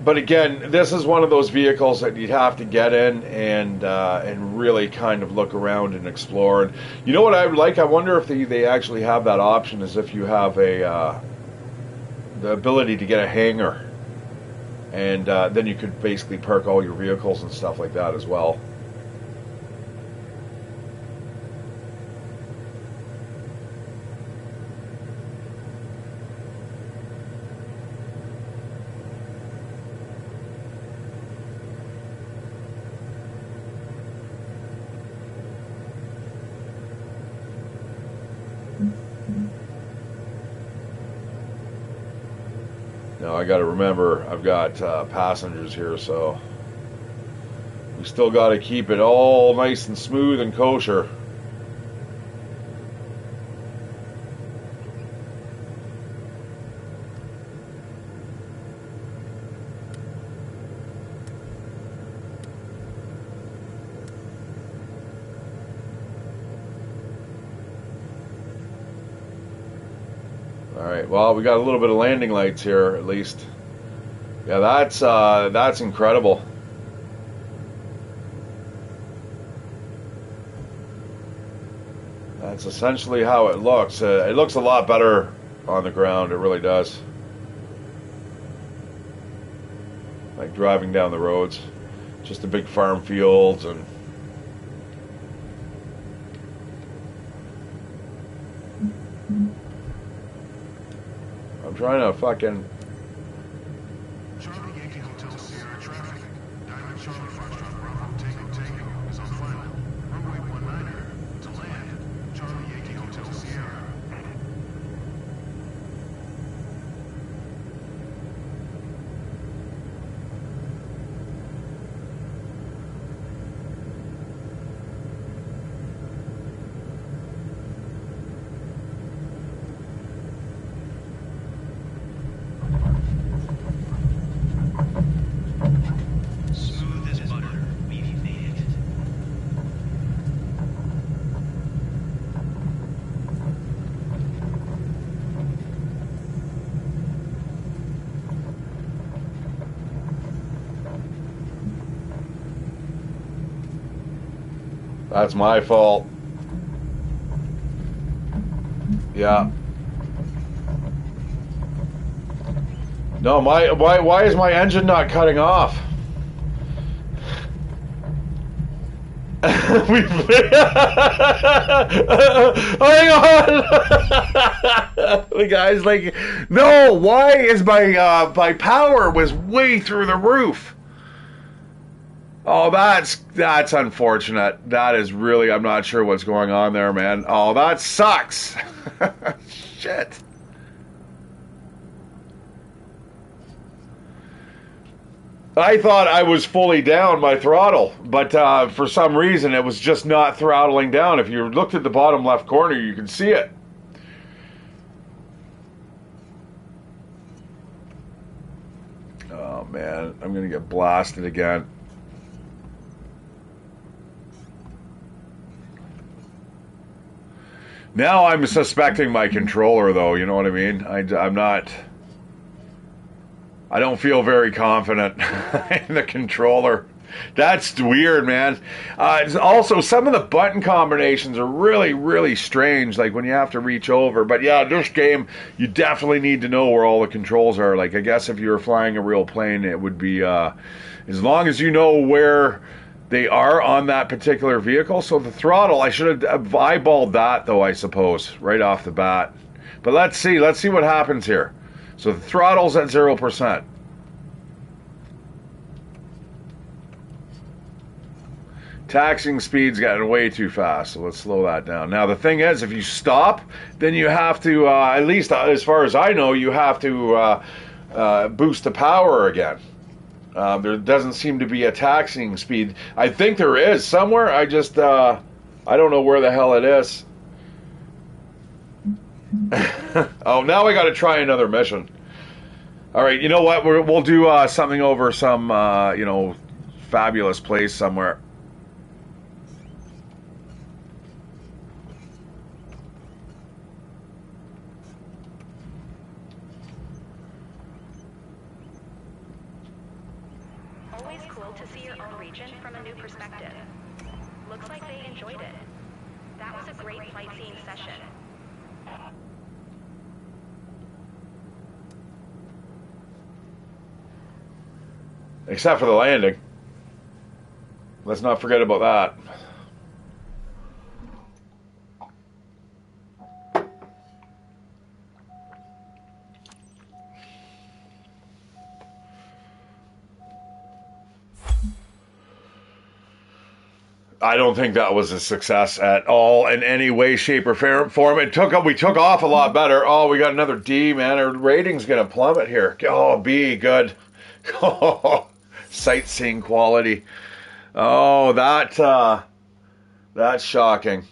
But again, this is one of those vehicles that you'd have to get in and really kind of look around and explore. And you know what I would like? I wonder if they actually have that option, as if you have the ability to get a hangar, and then you could basically park all your vehicles and stuff like that as well. Now I got to remember, I've got passengers here, so we still got to keep it all nice and smooth and kosher. Alright, well, we got a little bit of landing lights here, at least. Yeah, that's incredible. That's essentially how it looks. It looks a lot better on the ground, it really does. Like driving down the roads. Just the big farm fields and... I'm trying to fucking... Charlie Yankee Hotel Sierra traffic. Diamond Charlie Foxtrot Bravo Tango is on final. Runway 19er to land. Charlie Yankee Hotel Sierra. Smooth as butter. We've made it. That's my fault. Yeah. No, why is my engine not cutting off? Hang on. The guy's like, no, why is my power was way through the roof? Oh, that's unfortunate. That is really, I'm not sure what's going on there, man. Oh, that sucks. Shit. I thought I was fully down my throttle, but for some reason it was just not throttling down. If you looked at the bottom left corner, you can see it. Oh man, I'm gonna get blasted again. Now I'm suspecting my controller, though, you know what I mean? I'm not... I don't feel very confident in the controller. That's weird, man. Also, some of the button combinations are really, really strange, like when you have to reach over. But yeah, this game, you definitely need to know where all the controls are. Like, I guess if you were flying a real plane, it would be, as long as you know where they are on that particular vehicle. So the throttle, I should have eyeballed that, though, I suppose, right off the bat. But let's see what happens here. So the throttle's at 0%. Taxiing speed's gotten way too fast, so let's slow that down. Now the thing is, if you stop, then you have to, at least as far as I know, you have to boost the power again. There doesn't seem to be a taxiing speed. I think there is somewhere. I just I don't know where the hell it is. Oh, now I got to try another mission. All right, you know what? We'll do something over some fabulous place somewhere. Always cool to see your own region from a new perspective. Looks like they enjoyed it. That was a great flight scene session. Except for the landing. Let's not forget about that. I don't think that was a success at all in any way, shape, or form. We took off a lot better. Oh, we got another D, man. Our rating's gonna plummet here. Oh, B, good. Oh, sightseeing quality. Oh, that's shocking.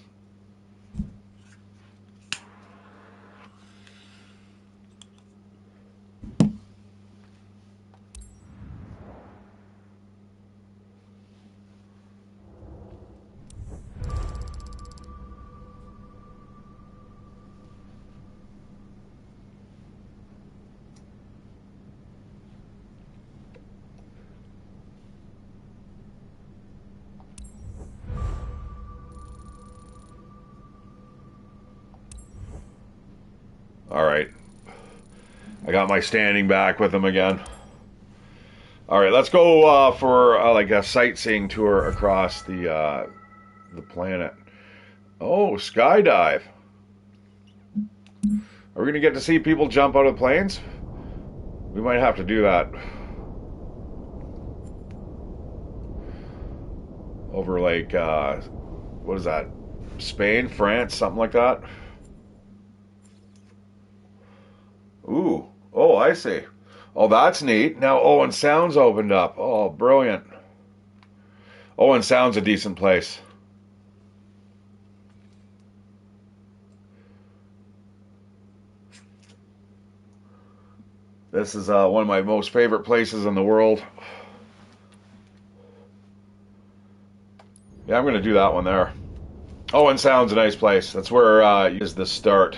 All right. I got my standing back with them again. All right, let's go for like a sightseeing tour across the planet. Oh, skydive. Are we going to get to see people jump out of planes? We might have to do that. Over like, what is that? Spain, France, something like that. Ooh. Oh, I see. Oh, that's neat. Now Owen Sound's opened up. Oh, brilliant. Owen Sound's a decent place. This is one of my most favorite places in the world. Yeah, I'm going to do that one there. Owen Sound's a nice place. That's where is the start.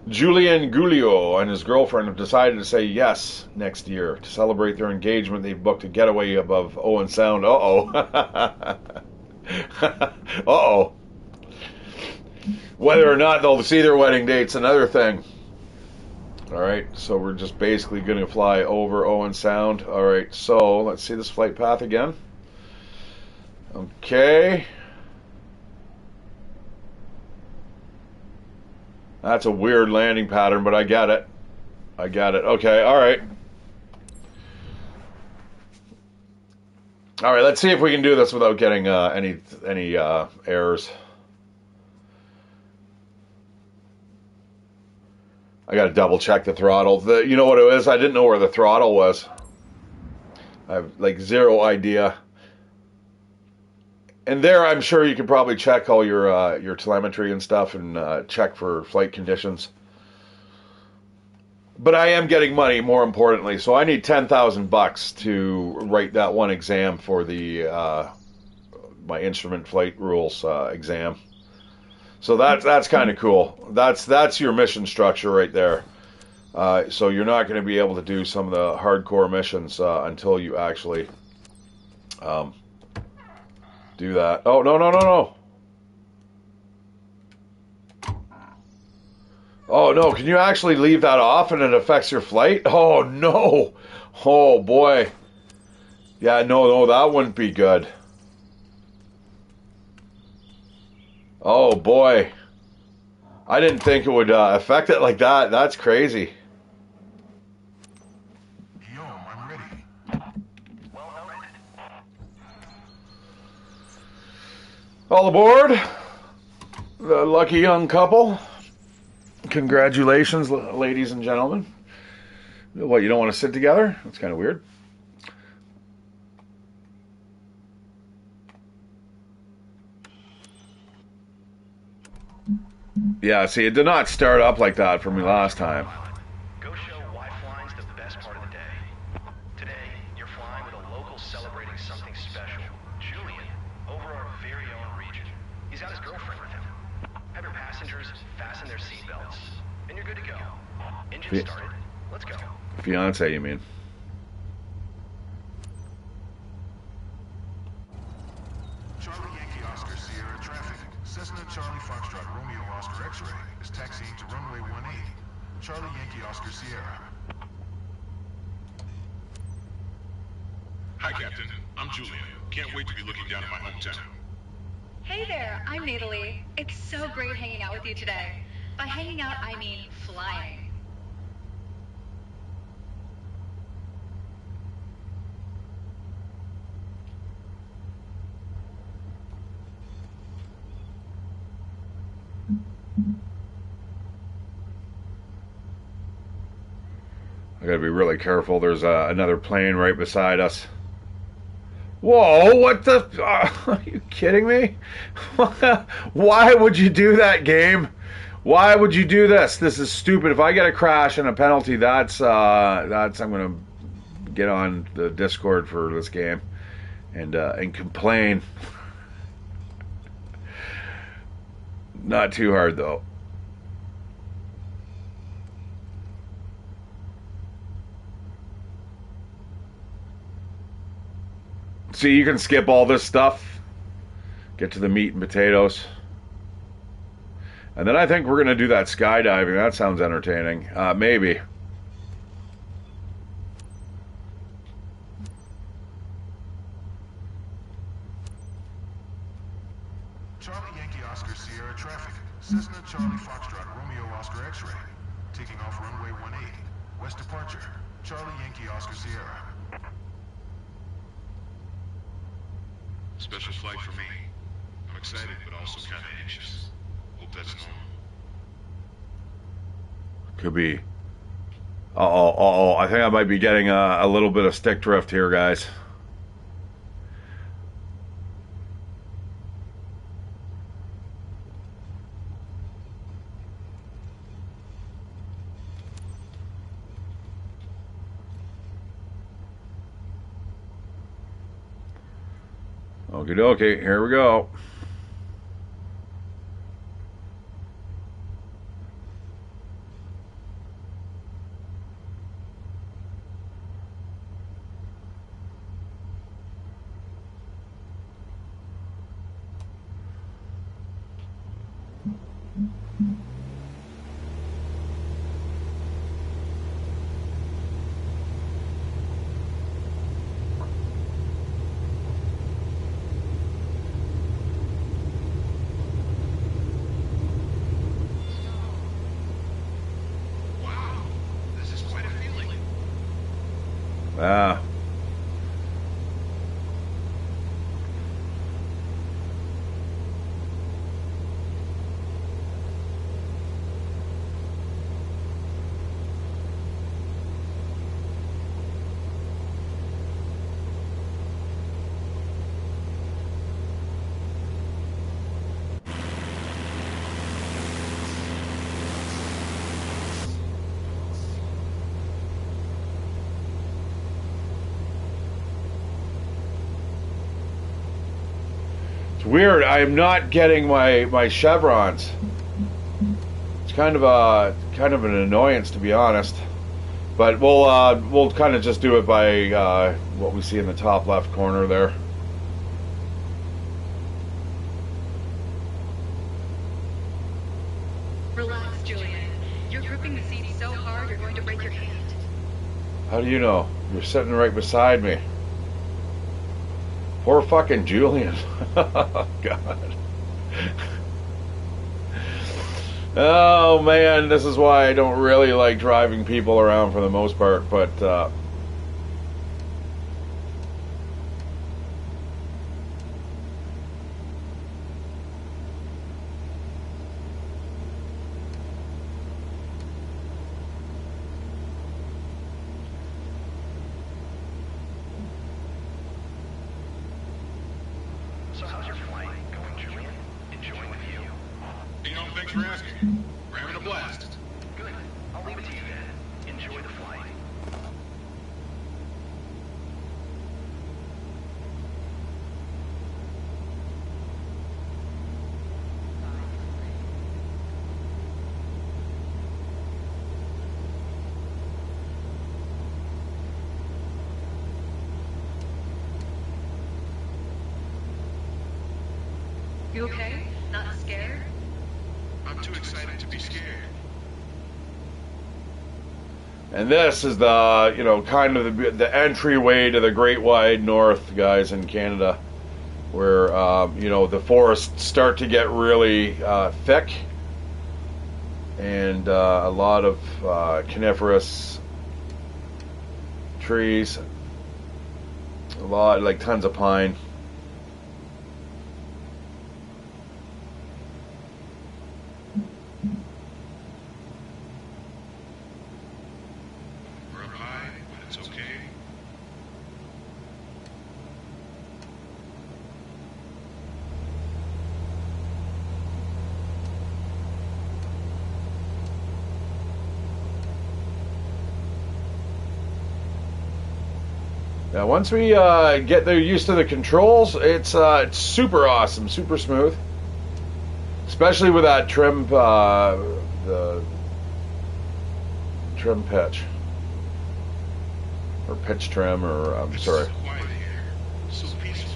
Julian Guglio and his girlfriend have decided to say yes next year. To celebrate their engagement, they've booked a getaway above Owen Sound. Uh-oh. Uh-oh. Whether or not they'll see their wedding date's another thing. All right, so we're just basically going to fly over Owen Sound. All right, so let's see this flight path again. Okay. That's a weird landing pattern, but I get it. I get it. Okay, all right. All right, let's see if we can do this without getting any errors. I got to double check the throttle. You know what it is? I didn't know where the throttle was. I have like zero idea. And there, I'm sure you can probably check all your telemetry and stuff and check for flight conditions. But I am getting money, more importantly, so I need $10,000 to write that one exam for the my instrument flight rules exam. So that's kind of cool. That's your mission structure right there. So you're not going to be able to do some of the hardcore missions until you actually do that. Oh, no. Oh, no. Can you actually leave that off and it affects your flight? Oh, no. Oh, boy. Yeah, no, that wouldn't be good. Oh, boy. I didn't think it would affect it like that. That's crazy. Guillaume, I'm ready. Well noted. All aboard. The lucky young couple. Congratulations, ladies and gentlemen. What, you don't want to sit together? That's kind of weird. Yeah, see, it did not start up like that for me last time. Go show why flying's the best part of the day. Today, you're flying with a local celebrating something special. Julian, over our very own region. He's got his girlfriend with him. Have your passengers fasten their seatbelts, and you're good to go. Engine started. Let's go. Fiance, you mean? Charlie Yankee Oscar Sierra traffic. Cessna Charlie Foxtrot Romeo Oscar X-ray is taxiing to runway 18. Charlie Yankee Oscar Sierra. Hi, Captain. I'm Julian. Can't wait to be looking down at my hometown. Hey there, I'm Natalie. It's so great hanging out with you today. By hanging out, I mean flying. I gotta be really careful. There's another plane right beside us. Whoa, what the? Are you kidding me? Why would you do that, game? Why would you do this? This is stupid. If I get a crash and a penalty, that's I'm gonna get on the Discord for this game and complain. Not too hard though. See, you can skip all this stuff, get to the meat and potatoes. And then I think we're going to do that skydiving. That sounds entertaining. Maybe. Charlie Yankee Oscar Sierra traffic. Cessna Charlie Foxtrot Romeo Oscar X-ray. Taking off runway 18. West departure. Charlie Yankee Oscar Sierra. Special flight for me. I'm excited, but also kind of anxious. Hope that's normal. Could be. Uh-oh. I think I might be getting a little bit of stick drift here, guys. Okie dokie, here we go. Wow, this is quite a feeling. Ah. It's weird. I am not getting my chevrons. It's kind of an annoyance, to be honest. But we'll kind of just do it by what we see in the top left corner there. Relax, Julian. You're gripping the seat so hard you're going to break your hand. How do you know? You're sitting right beside me. Poor fucking Julian. Oh, God. Oh, man, this is why I don't really like driving people around for the most part, but So how's your flight going, Julian? Enjoying the view? You know, thanks for asking. We're having a blast. Good. I'll leave it to you then. Enjoy the flight. You okay? Not scared? I'm too excited to be scared. And this is the, you know, kind of the entryway to the Great Wide North, guys, in Canada, where, you know, the forests start to get really thick, and a lot of coniferous trees, a lot, like tons of pine. We're up high, but it's okay. Now, once we get used to the controls, it's super awesome, super smooth. Especially with that trim, the trim pitch, or pitch trim, or I'm It's sorry. so quiet here. So peaceful.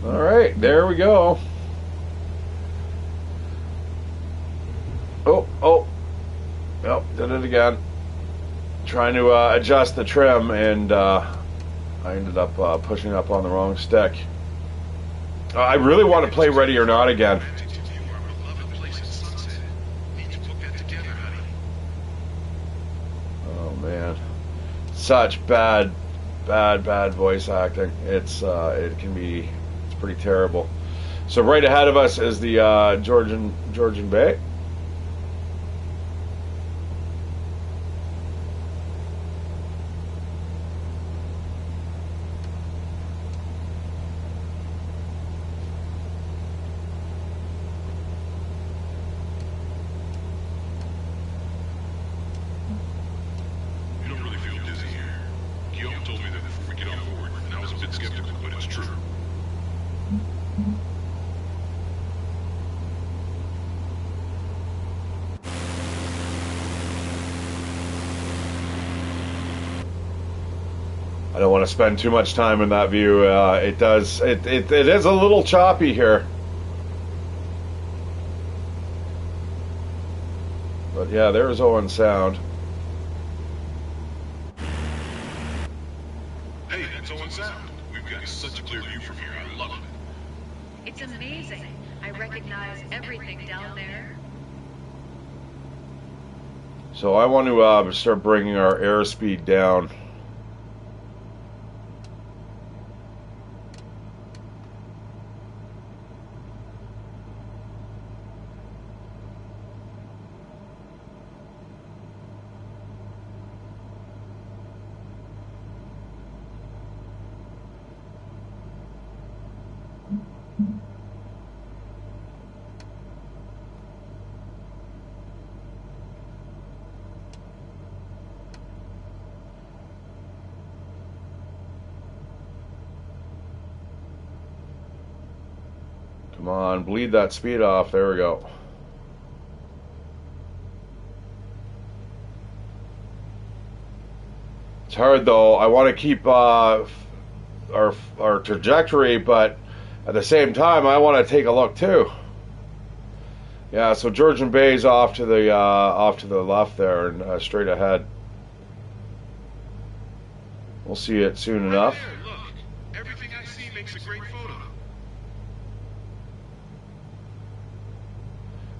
All right, there we go. Oh, did it again. Trying to adjust the trim, and I ended up pushing up on the wrong stick. I really want to play Ready or Not again. Romantic to view our beloved place at sunset. Need to book that together, honey. Oh man, such bad voice acting. It's pretty terrible. So right ahead of us is the Georgian Bay. You don't really feel dizzy here. Guillaume told me that before we get on board, and I was a bit skeptical, but it's true. I don't want to spend too much time in that view. It is a little choppy here. But yeah, there's Owen Sound. Hey, that's Owen Sound. We've got such a clear view from here. I love it. It's amazing. I recognize everything down there. So I want to start bringing our airspeed down. Come on, bleed that speed off. There we go. It's hard though. I want to keep our trajectory, but at the same time, I want to take a look too. Yeah, so Georgian Bay's off to the left there and straight ahead. We'll see it soon enough. Right there, look. Everything I see makes a great photo.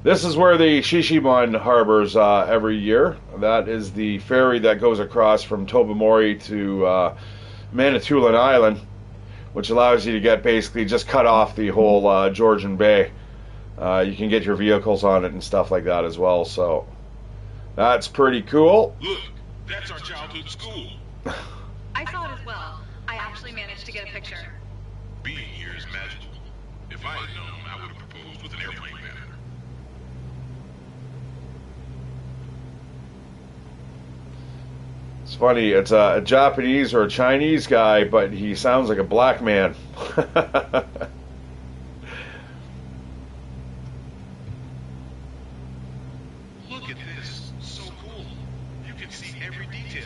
This is where the Shishiman harbors every year. That is the ferry that goes across from Tobermory to Manitoulin Island. which allows you to get basically just cut off the whole Georgian Bay. You can get your vehicles on it and stuff like that as well. So that's pretty cool. Look, that's our childhood school. I saw it as well. I actually managed to get a picture. Being here is magical. If I had known, I would have proposed with an airplane banner. It's funny, it's a Japanese or a Chinese guy, but he sounds like a black man. Look at this. So cool. You can see every detail.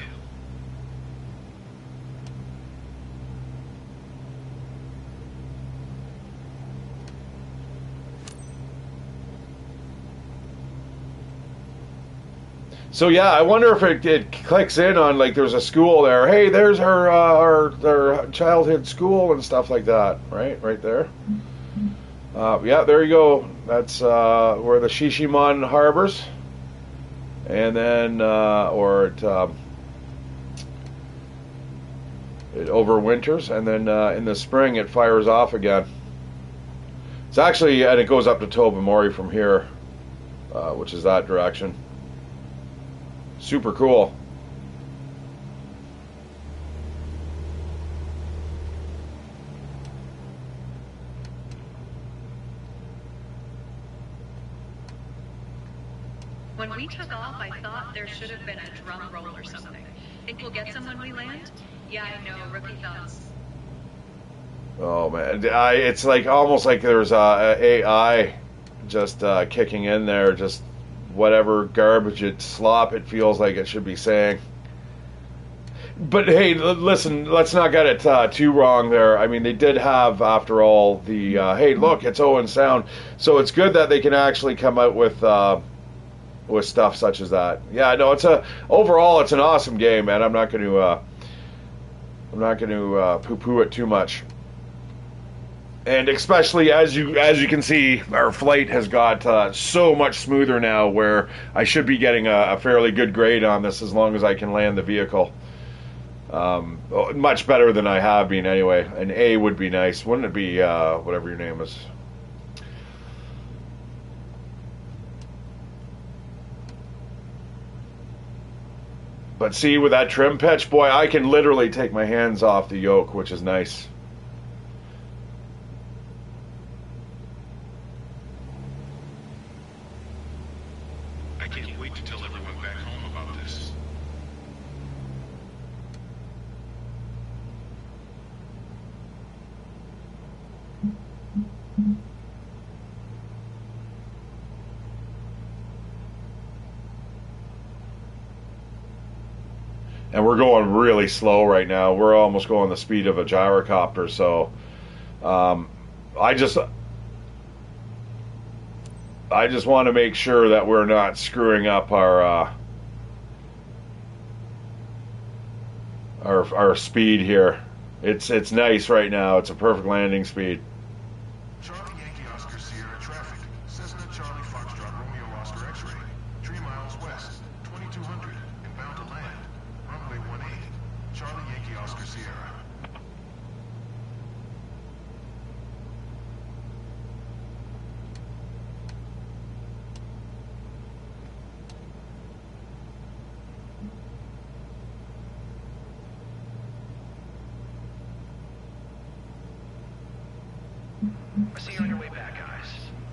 So yeah, I wonder if it clicks in on, like, there's a school there. Hey, there's our childhood school and stuff like that. Right there. Yeah, there you go. That's where the Shishimon harbors, and then it overwinters, and then in the spring it fires off again. It's actually, and it goes up to Tobamori from here, which is that direction. Super cool. When we took off, I thought there should have been a drum roll or something. Think we'll get some when we land? Yeah, I know, rookie thoughts. Oh man, it's like almost like there's a AI just kicking in there, just whatever garbage slop it feels like it should be saying. But hey, listen, let's not get it too wrong there. I mean, they did have, after all, the hey, look, it's Owen Sound, so it's good that they can actually come out with stuff such as that. Yeah, no, overall it's an awesome game, man. I'm not going to poo-poo it too much. And especially as you can see, our flight has got so much smoother now, where I should be getting a fairly good grade on this as long as I can land the vehicle. Much better than I have been anyway. An A would be nice, wouldn't it be? Whatever your name is. But see, with that trim pitch, boy, I can literally take my hands off the yoke, which is nice. I can't wait to tell everyone back home about this. And we're going really slow right now. We're almost going the speed of a gyrocopter, so I just want to make sure that we're not screwing up our speed here. It's nice right now. It's a perfect landing speed. Charlie Yankee Oscar Sierra traffic. Cessna Charlie Foxtrot Romeo Oscar X-ray. 3 miles west, 2200, inbound to land. Runway 18. Charlie Yankee Oscar Sierra. I see you're on your way back, guys.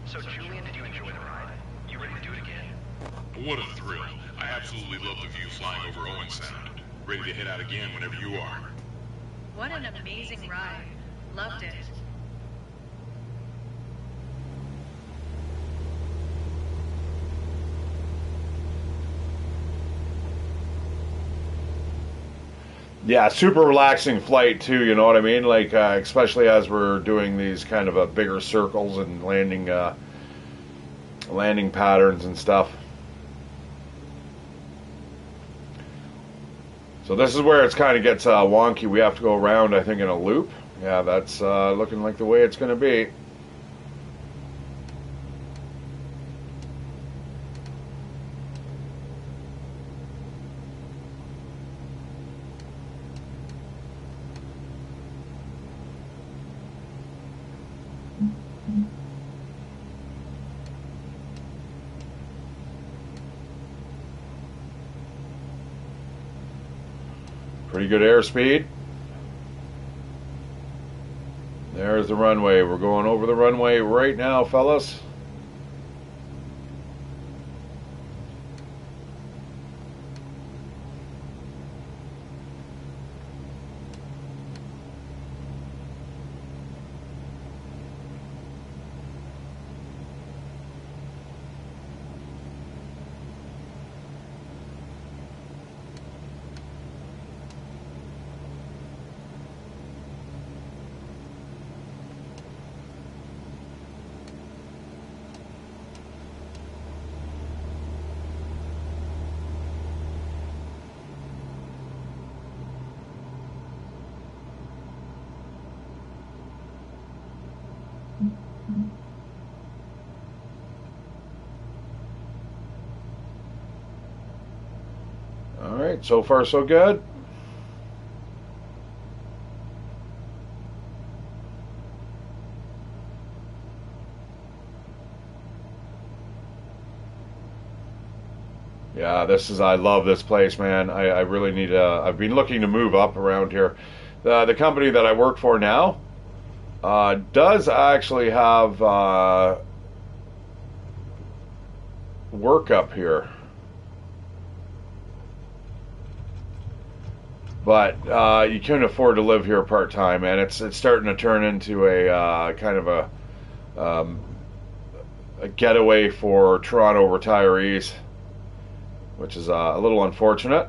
So, Julian, did you enjoy the ride? You ready to do it again? What a thrill. I absolutely love the view flying over Owen Sound. Ready to head out again whenever you are. What an amazing ride. Loved it. Yeah, super relaxing flight too. You know what I mean? Like especially as we're doing these kind of bigger circles and landing patterns and stuff. So this is where it's kind of gets wonky. We have to go around, I think, in a loop. Yeah, that's looking like the way it's going to be. Pretty good airspeed. There's the runway. We're going over the runway right now, fellas. All right, so far so good. Yeah, I love this place, man. I really need to, I've been looking to move up around here. The company that I work for now does actually have work up here. But you can't afford to live here part-time, and it's starting to turn into a kind of a getaway for Toronto retirees, which is a little unfortunate.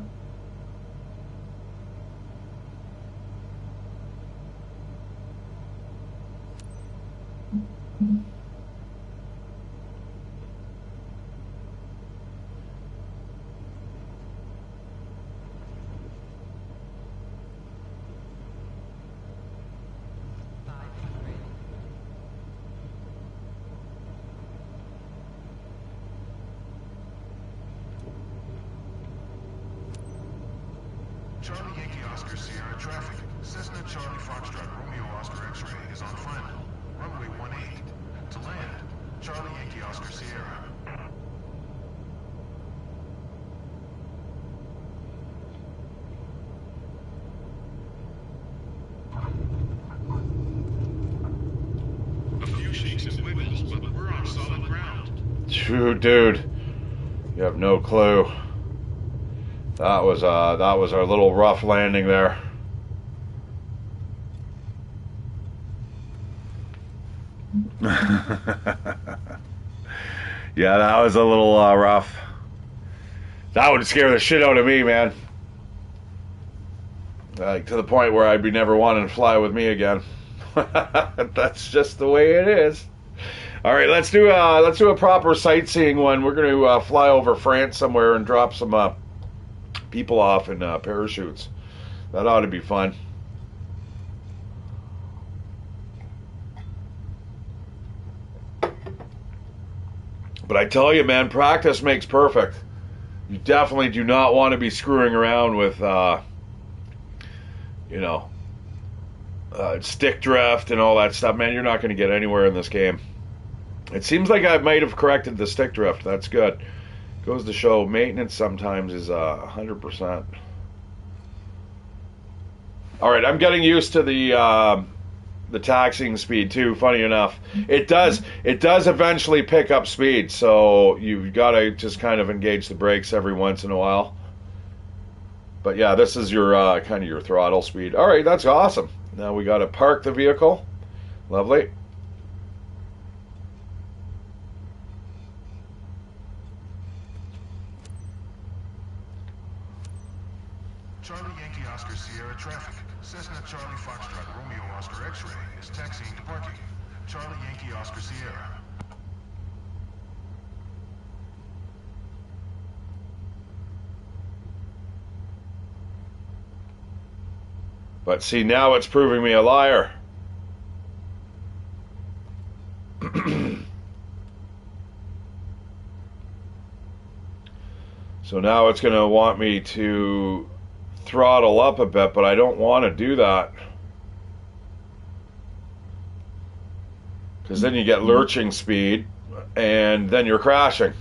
Charlie Yankee Oscar Sierra traffic. Cessna Charlie Foxtrot Romeo Oscar X-ray is on final. Runway 18. To land, Charlie Yankee Oscar Sierra. A few shakes and wiggles, but we're on solid ground. Dude, you have no clue. That was our little rough landing there. Yeah, that was a little rough. That would scare the shit out of me, man. Like to the point where I'd be never wanting to fly with me again. That's just the way it is. All right, let's do a proper sightseeing one. We're going to fly over France somewhere and drop some people off in parachutes. That ought to be fun. But I tell you, man, practice makes perfect. You definitely do not want to be screwing around with, stick drift and all that stuff. Man, you're not going to get anywhere in this game. It seems like I might have corrected the stick drift. That's good. Goes to show maintenance sometimes is 100%. All right, I'm getting used to the taxiing speed too. Funny enough, it does eventually pick up speed, so you've got to just kind of engage the brakes every once in a while. But yeah, this is your kind of your throttle speed. All right, that's awesome. Now we got to park the vehicle. Lovely. Charlie Yankee Oscar Sierra traffic. Cessna Charlie Foxtrot Romeo Oscar X-ray is taxiing to parking. Charlie Yankee Oscar Sierra. But see, now it's proving me a liar. So now it's going to want me to throttle up a bit, but I don't want to do that. Because then you get lurching speed, and then you're crashing.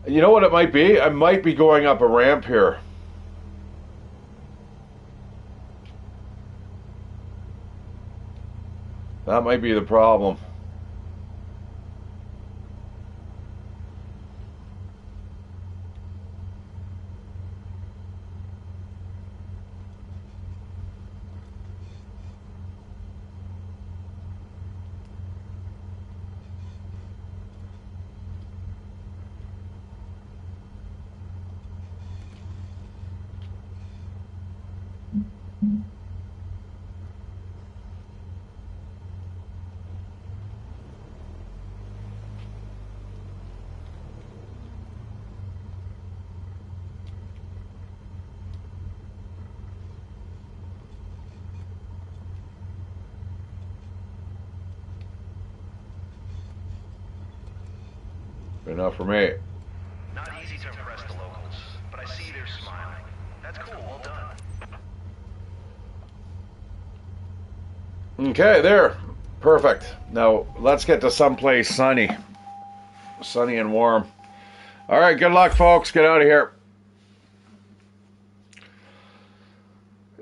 You know what it might be? I might be going up a ramp here. That might be the problem. Enough for me. Not easy to impress the locals, but I see they're smiling. That's cool, well done. Okay, there. Perfect. Now, let's get to someplace sunny. Sunny and warm. All right, good luck, folks. Get out of here.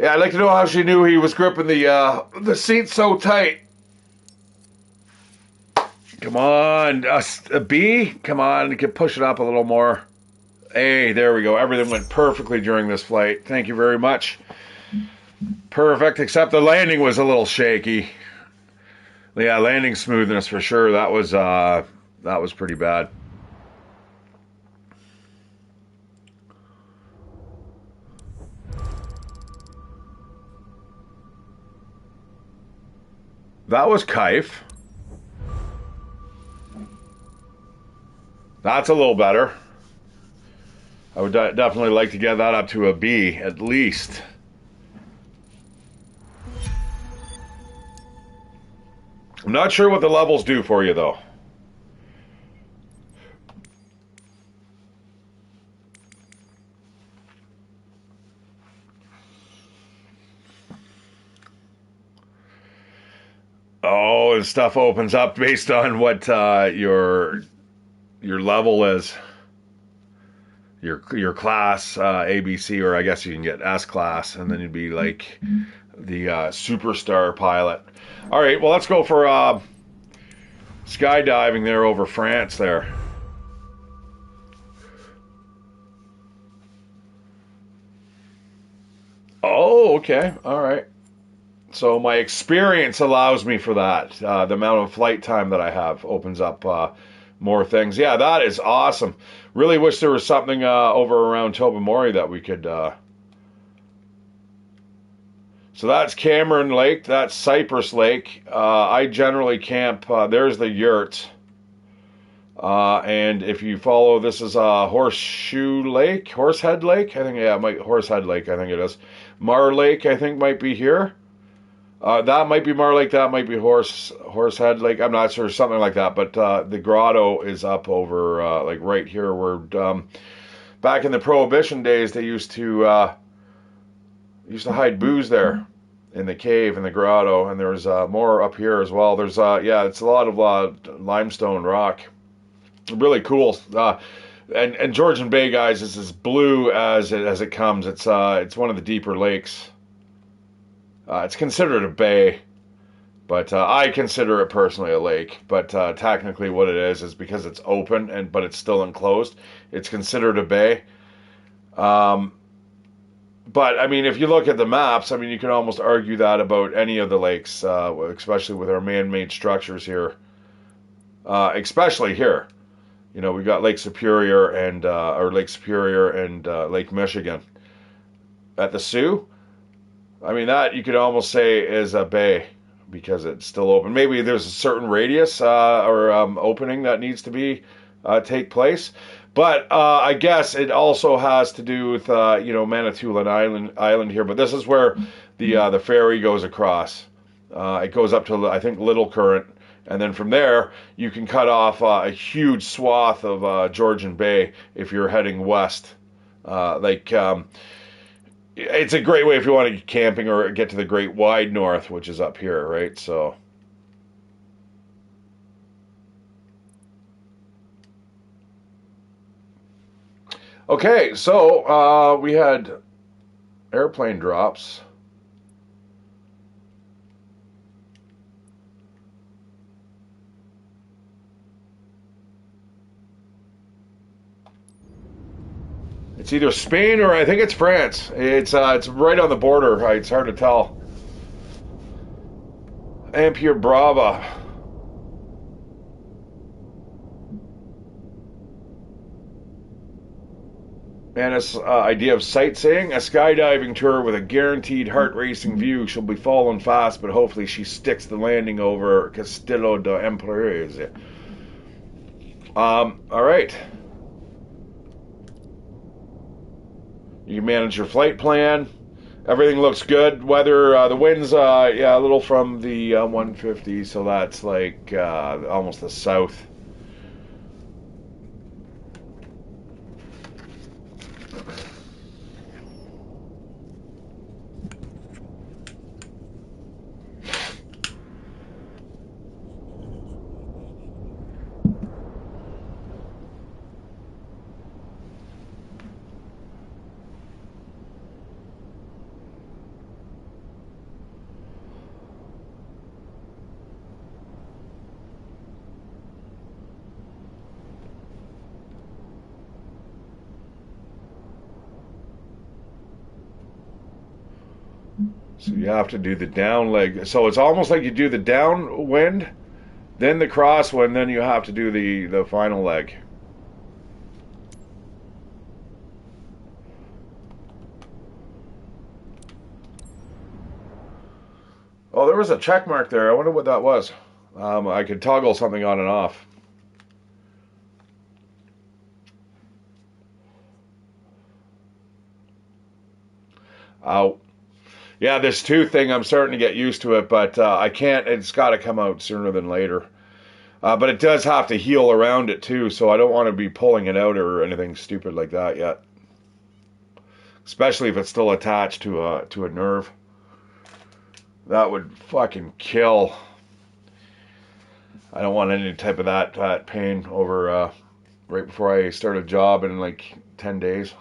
Yeah, I'd like to know how she knew he was gripping the seat so tight. Come on, a B. Come on, push it up a little more. Hey, there we go. Everything went perfectly during this flight. Thank you very much. Perfect, except the landing was a little shaky. Yeah, landing smoothness for sure. That was pretty bad. That was Kaif. That's a little better. I would definitely like to get that up to a B at least. I'm not sure what the levels do for you though. Oh, and stuff opens up based on what your level is. Your class, ABC, or I guess you can get S class, and then you'd be like the superstar pilot. All right, well, let's go for skydiving there over France there. Oh, okay, all right. So my experience allows me for that. The amount of flight time that I have opens up more things. Yeah, that is awesome. Really wish there was something over around Tobermory that we could... So that's Cameron Lake. That's Cypress Lake. I generally camp... there's the yurt. And if you follow, this is Horseshoe Lake? Horsehead Lake? I think, yeah, Horsehead Lake, I think it is. Mar Lake, I think, might be here. That might be Mar Lake, that might be Horsehead Lake. I'm not sure, something like that. But the grotto is up over like right here, where back in the Prohibition days they used to hide booze there in the cave in the grotto, and there's more up here as well. There's yeah, it's a lot of limestone rock, really cool. And Georgian Bay, guys, is as blue as it comes. It's one of the deeper lakes. It's considered a bay, but I consider it personally a lake. But technically, what it is because it's open but it's still enclosed. It's considered a bay. But I mean, if you look at the maps, I mean, you can almost argue that about any of the lakes, especially with our man-made structures here. Especially here, you know, we've got Lake Superior and Lake Michigan. At the Sioux, I mean, that you could almost say is a bay because it's still open. Maybe there's a certain radius or opening that needs to be take place. But I guess it also has to do with Manitoulin Island here. But this is where the ferry goes across. It goes up to, I think, Little Current, and then from there you can cut off a huge swath of Georgian Bay if you're heading west. It's a great way if you want to get camping or get to the Great Wide North, which is up here, right? So. Okay, so we had airplane drops. It's either Spain or I think it's France. It's right on the border. It's hard to tell. Ampere Brava. And this idea of sightseeing, a skydiving tour with a guaranteed heart-racing view. She'll be falling fast, but hopefully she sticks the landing over Castillo de Empresa. All right. You manage your flight plan. Everything looks good. Weather, the winds, yeah, a little from the 150, so that's like almost the south. So you have to do the down leg. So it's almost like you do the downwind, then the crosswind, then you have to do the final leg. Oh, there was a check mark there. I wonder what that was. I could toggle something on and off. Oh. Yeah, this tooth thing, I'm starting to get used to it, but I can't, it's got to come out sooner than later. But it does have to heal around it too, so I don't want to be pulling it out or anything stupid like that yet. Especially if it's still attached to a nerve. That would fucking kill. I don't want any type of that pain over right before I start a job in like 10 days.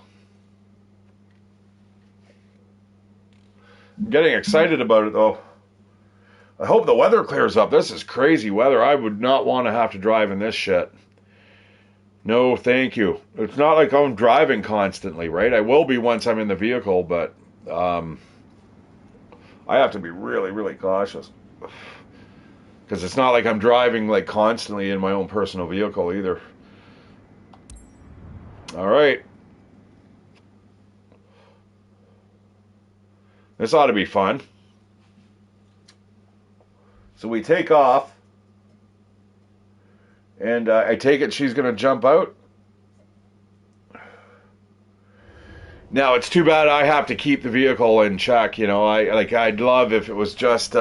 I'm getting excited about it though. I hope the weather clears up. This is crazy weather. I would not want to have to drive in this shit. No, thank you. It's not like I'm driving constantly, right? I will be once I'm in the vehicle, but I have to be really, really cautious. Because it's not like I'm driving like constantly in my own personal vehicle either. All right. This ought to be fun. So we take off. And I take it she's going to jump out. Now, it's too bad I have to keep the vehicle in check. You know, I'd love if it was just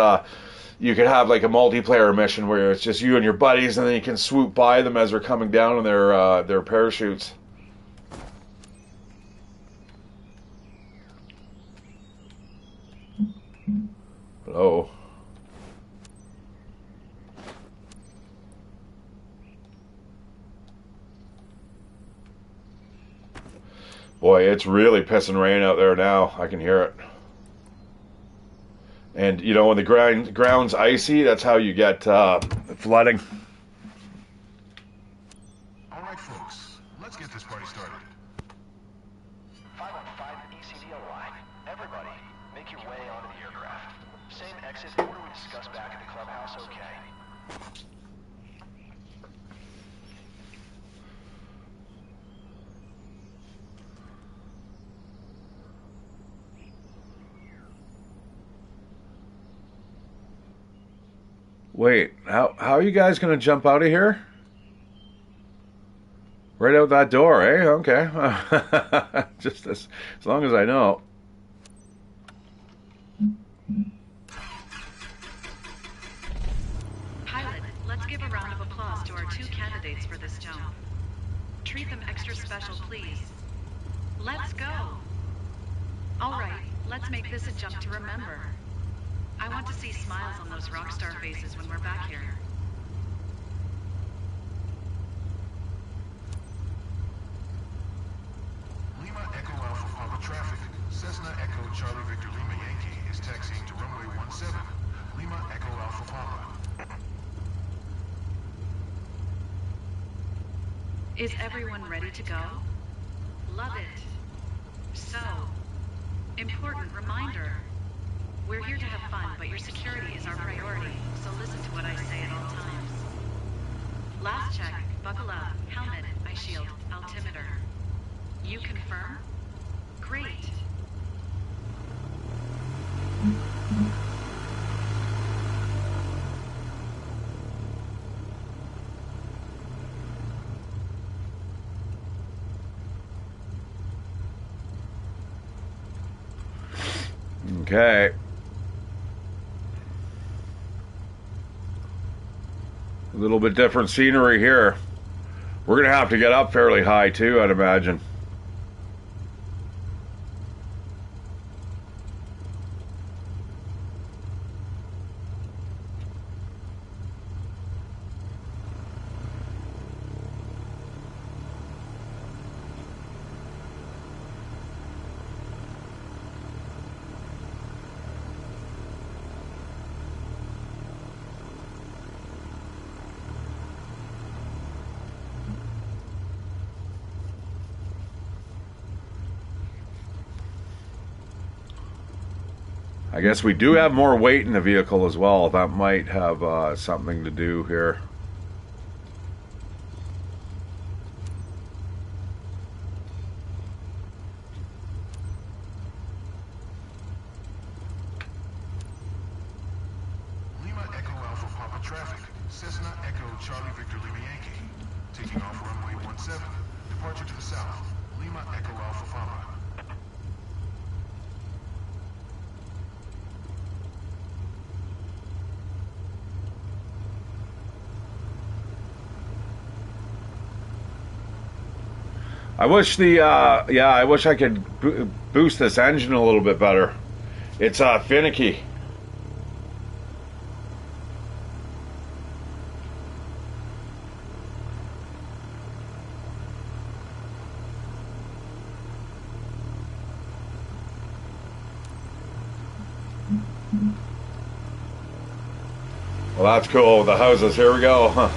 you could have like a multiplayer mission where it's just you and your buddies, and then you can swoop by them as they're coming down on their parachutes. Hello. Boy, it's really pissing rain out there now. I can hear it. And, you know, when the ground's icy, that's how you get flooding. All right, folks, let's get this party started. 515 ECDO line. Everybody, make your way onto the aircraft. Same exit order we discussed back at the clubhouse, okay? Wait, how are you guys going to jump out of here? Right out that door, eh? Okay. Just as long as I know. Pilot, let's give a round of applause to our two candidates for this jump. Treat them extra special, please. Let's go. All right, let's make this a jump to remember. I want to see smiles on those rock star faces when we're back here. Charlie Victor Lima Yankee is taxiing to runway 17, Lima Echo Alpha Papa. Is everyone ready to go? Love it. So, important reminder. We're here to have fun, but your security is our priority, so listen to what I say at all times. Last check, buckle up, helmet, eye shield, altimeter. You confirm? Great. Okay. A little bit different scenery here. We're going to have to get up fairly high too, I'd imagine. I guess we do have more weight in the vehicle as well. That might have something to do here. Lima Echo Alpha Papa traffic. Cessna Echo Charlie Victor Lima Yankee. Taking off runway 17. Departure to the south. Lima Echo Alpha Papa. I wish I wish I could boost this engine a little bit better. It's finicky. Well, that's cool. The houses. Here we go. Huh.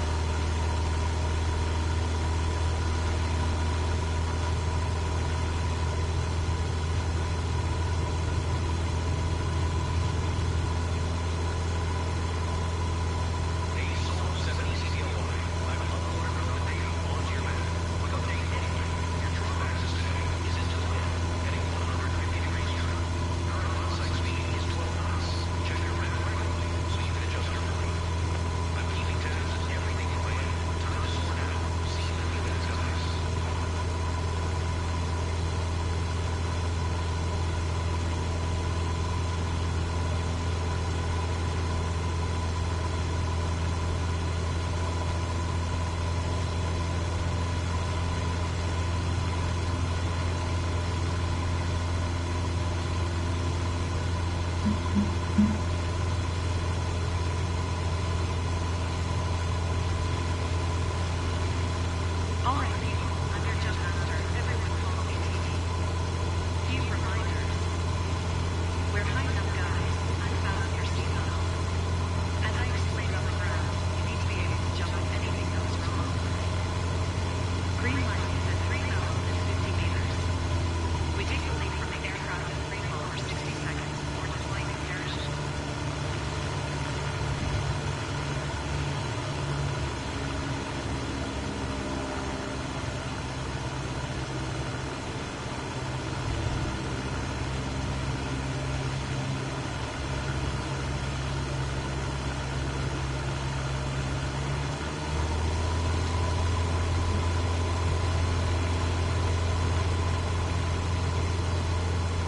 All right, people. I'm your jump master. Everyone follow ATT. Few reminders. We're high enough, guys. Unfasten your seatbelts. As I explained on the ground, you need to be able to jump if anything goes wrong. Green light is at 3,050 meters. We take the lead from the aircraft in free fall for 60 seconds before deploying the parachute.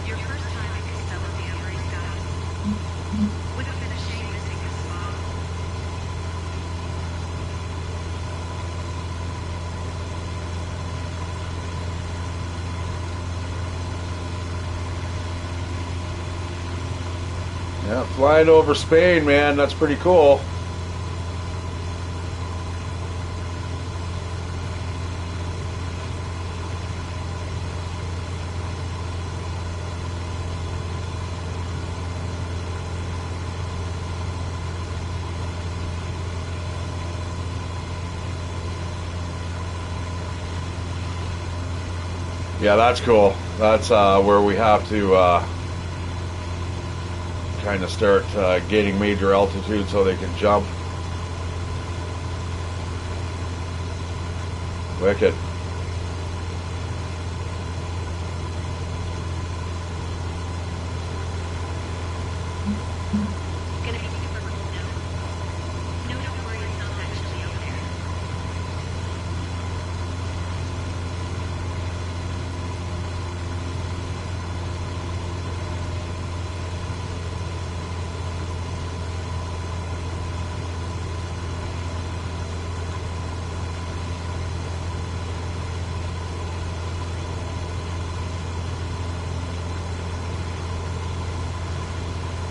Your first time in Costello D'Ambry skies. Would have been a shame missing this spot. Yeah, flying over Spain, man. That's pretty cool. Yeah, that's cool. That's where we have to kind of start gaining major altitude so they can jump. Wicked. It's gonna be super cold now. No, don't worry, it's not actually out there.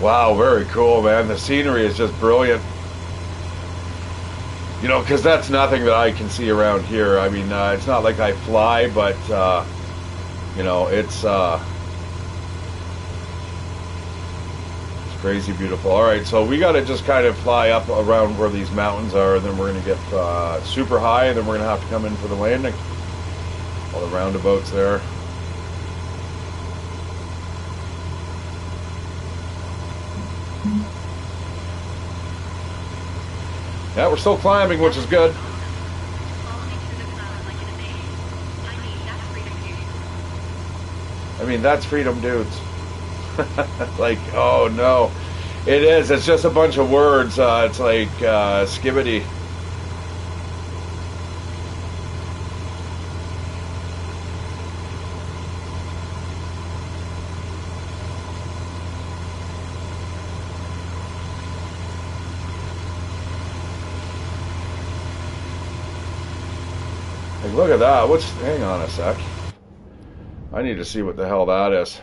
Wow, very cool, man. The scenery is just brilliant. You know, because that's nothing that I can see around here. I mean, it's not like I fly, but you know, it's crazy beautiful. All right, so we got to just kind of fly up around where these mountains are, and then we're going to get super high, and then we're going to have to come in for the landing. All the roundabouts there. Yeah, we're still climbing, which is good. Following through the clouds like an amaze. I mean, that's freedom, dude. I mean, that's freedom, dudes. Like, oh no. It is. It's just a bunch of words. It's like skibbity. Like, look at that. Hang on a sec. I need to see what the hell that is.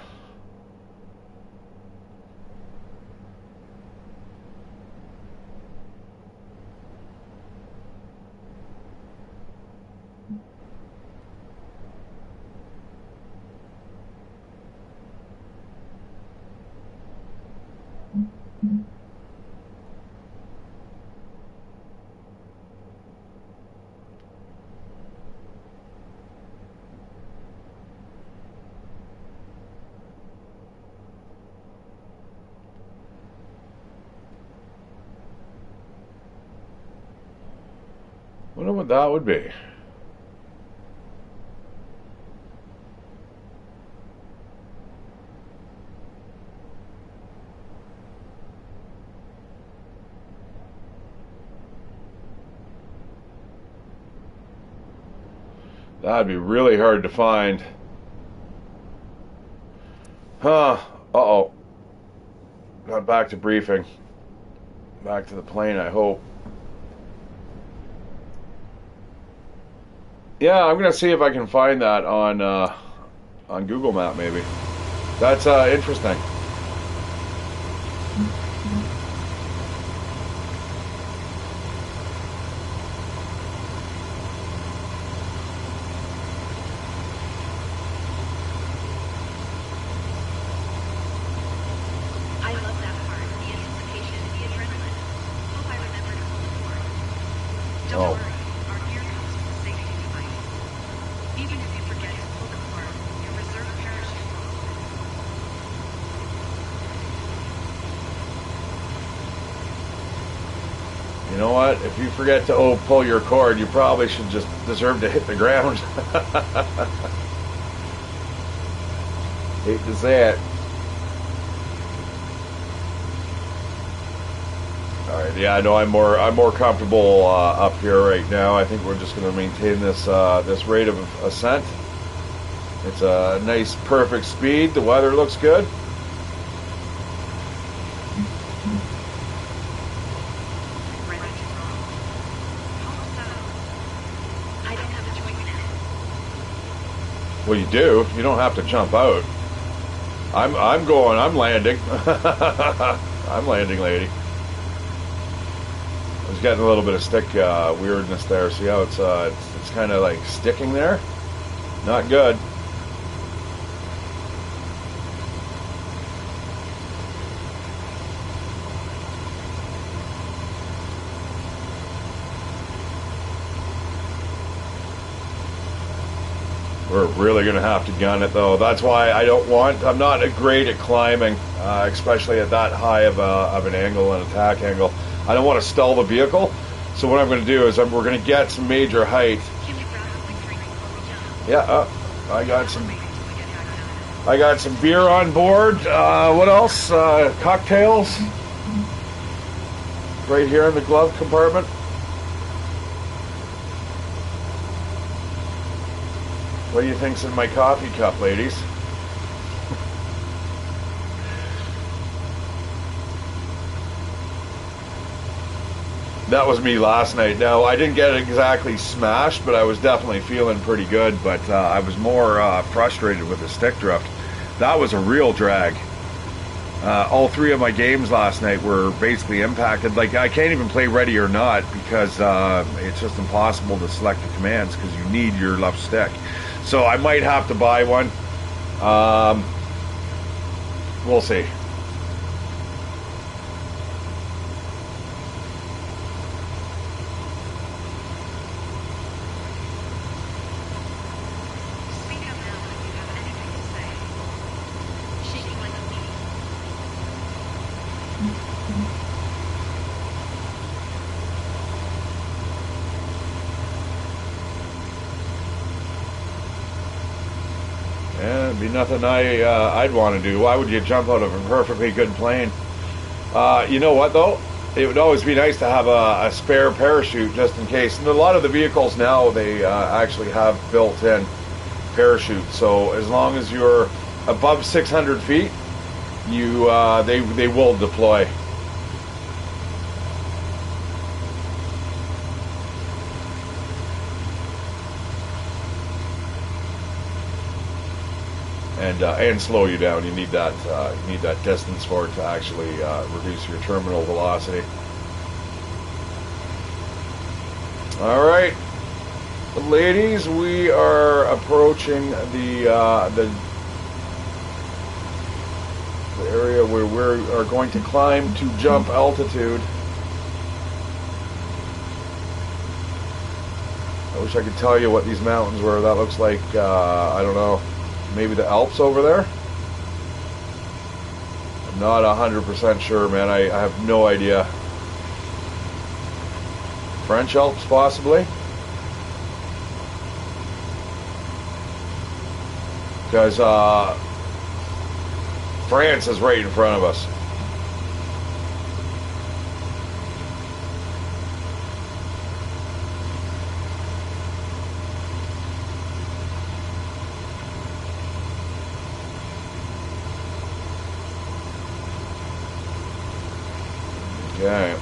Wonder what that would be. That'd be really hard to find. Huh. Uh-oh. Not back to briefing. Back to the plane, I hope. Yeah, I'm gonna see if I can find that on Google Map, maybe. That's interesting. I love that part. The anticipation, the adrenaline. Hope I remember to pull the cord. Don't Oh. worry, our gear comes with a safety device. Even if you forget to pull the cord, your reserve parachute will open. You know what? If you forget to pull your cord, you probably should just deserve to hit the ground. Hate to say it. All right, yeah, I know I'm more comfortable up here right now. I think we're just going to maintain this this rate of ascent. It's a nice, perfect speed. The weather looks good. Ready to roll. Hope so. I don't have a choice now. Well, you do. You don't have to jump out. I'm going. I'm landing. I'm landing, lady. I was getting a little bit of stick weirdness there. See how it's kind of like sticking there? Not good. We're really going to have to gun it though. That's why I'm not great at climbing, especially at that high of an angle, an attack angle. I don't want to stall the vehicle. So what I'm going to do is we're going to get some major height. Can you grab something to drink before we jump? Yeah, I got some. Wait until we get back down. I got some beer on board. What else? Cocktails. Right here in the glove compartment. What do you think's in my coffee cup, ladies? That was me last night. Now, I didn't get exactly smashed, but I was definitely feeling pretty good. But I was more frustrated with the stick drift. That was a real drag. All three of my games last night were basically impacted. Like, I can't even play ready or not because it's just impossible to select the commands because you need your left stick. So I might have to buy one. We'll see. Speak up now if you have anything to say. Shaking like a leaf. Yeah, it'd be nothing I'd want to do. Why would you jump out of a perfectly good plane? You know what, though? It would always be nice to have a spare parachute just in case. And a lot of the vehicles now, they actually have built-in parachutes. So as long as you're above 600 feet, they will deploy. And slow you down. You need that distance for it to actually reduce your terminal velocity. All right, ladies, we are approaching the area where we are going to climb to jump altitude. I wish I could tell you what these mountains were. That looks like I don't know. Maybe the Alps over there? I'm not 100% sure, man. I have no idea. French Alps, possibly? Because France is right in front of us. Okay.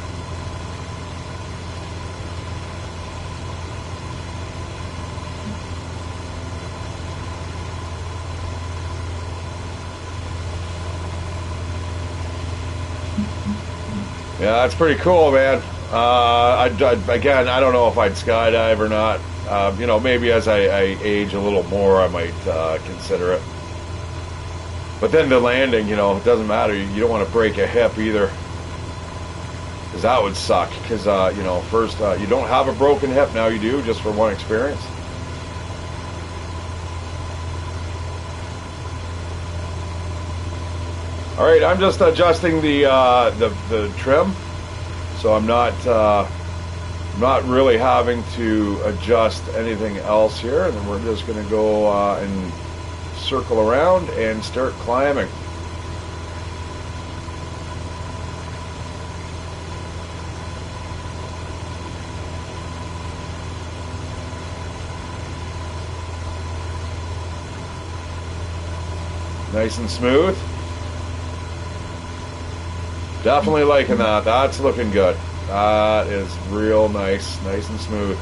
Yeah, that's pretty cool, man. Again, I don't know if I'd skydive or not. Maybe as I age a little more, I might consider it. But then the landing, it doesn't matter. You don't want to break a hip either. Because that would suck. Because, first, you don't have a broken hip. Now you do, just for one experience. All right, I'm just adjusting the trim. So I'm not really having to adjust anything else here. And then we're just going to go and circle around and start climbing. Nice and smooth. Definitely liking that. That's looking good. That is real nice. Nice and smooth.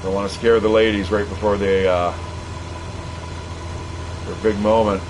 Don't want to scare the ladies right before their big moment.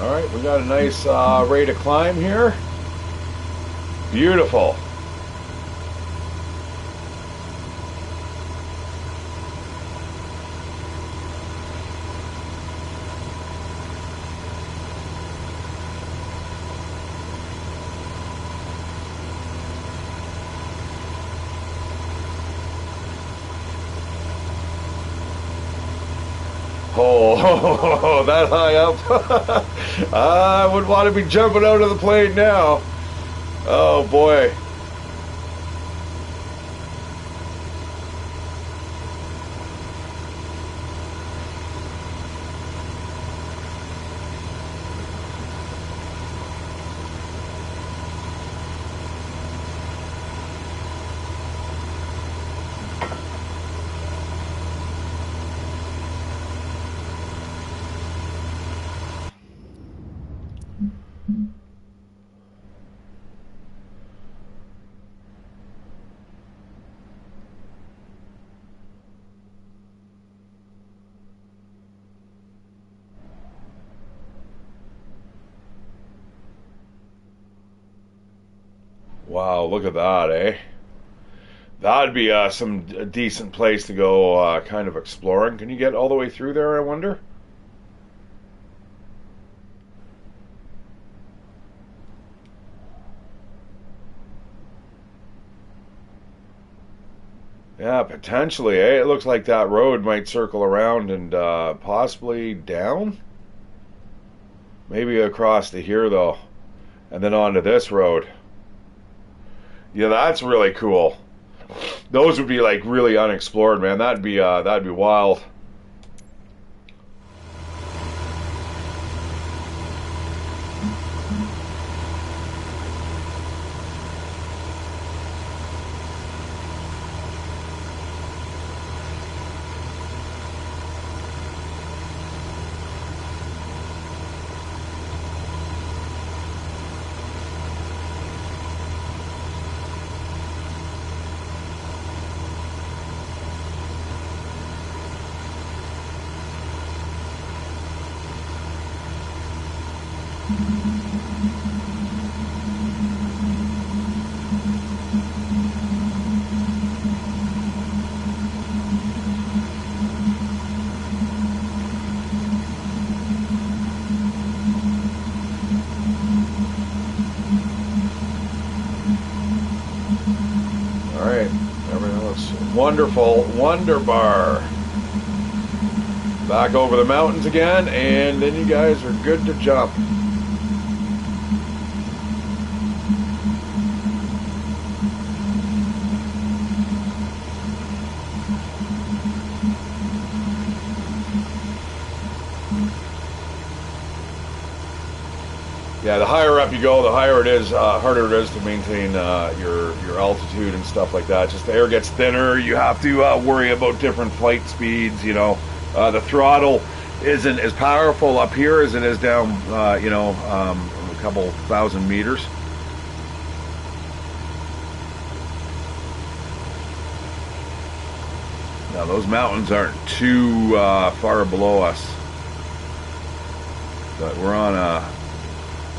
All right, we got a nice rate of climb here. Beautiful. Oh, that high up. I would want to be jumping out of the plane now. Oh boy. Wow, look at that, eh? That'd be some decent place to go kind of exploring. Can you get all the way through there, I wonder? Yeah, potentially, eh? It looks like that road might circle around and possibly down? Maybe across to here, though. And then onto this road. Yeah, that's really cool. Those would be like really unexplored, man. That'd be wild. All right, everything looks wonderful. Wonderbar. Back over the mountains again, and then you guys are good to jump. Yeah, the higher up you go, the higher it is, harder it is to maintain your altitude and stuff like that. Just the air gets thinner. You have to worry about different flight speeds. You know, the throttle isn't as powerful up here as it is down, a couple thousand meters. Now those mountains aren't too far below us, but we're on a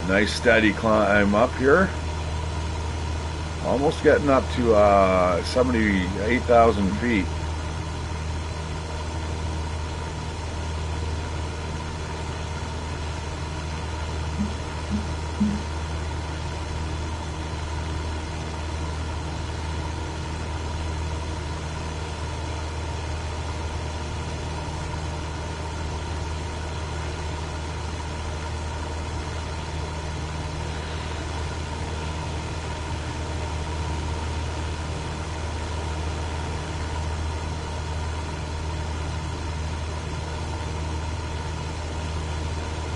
nice steady climb up here. Almost getting up to 78,000 feet.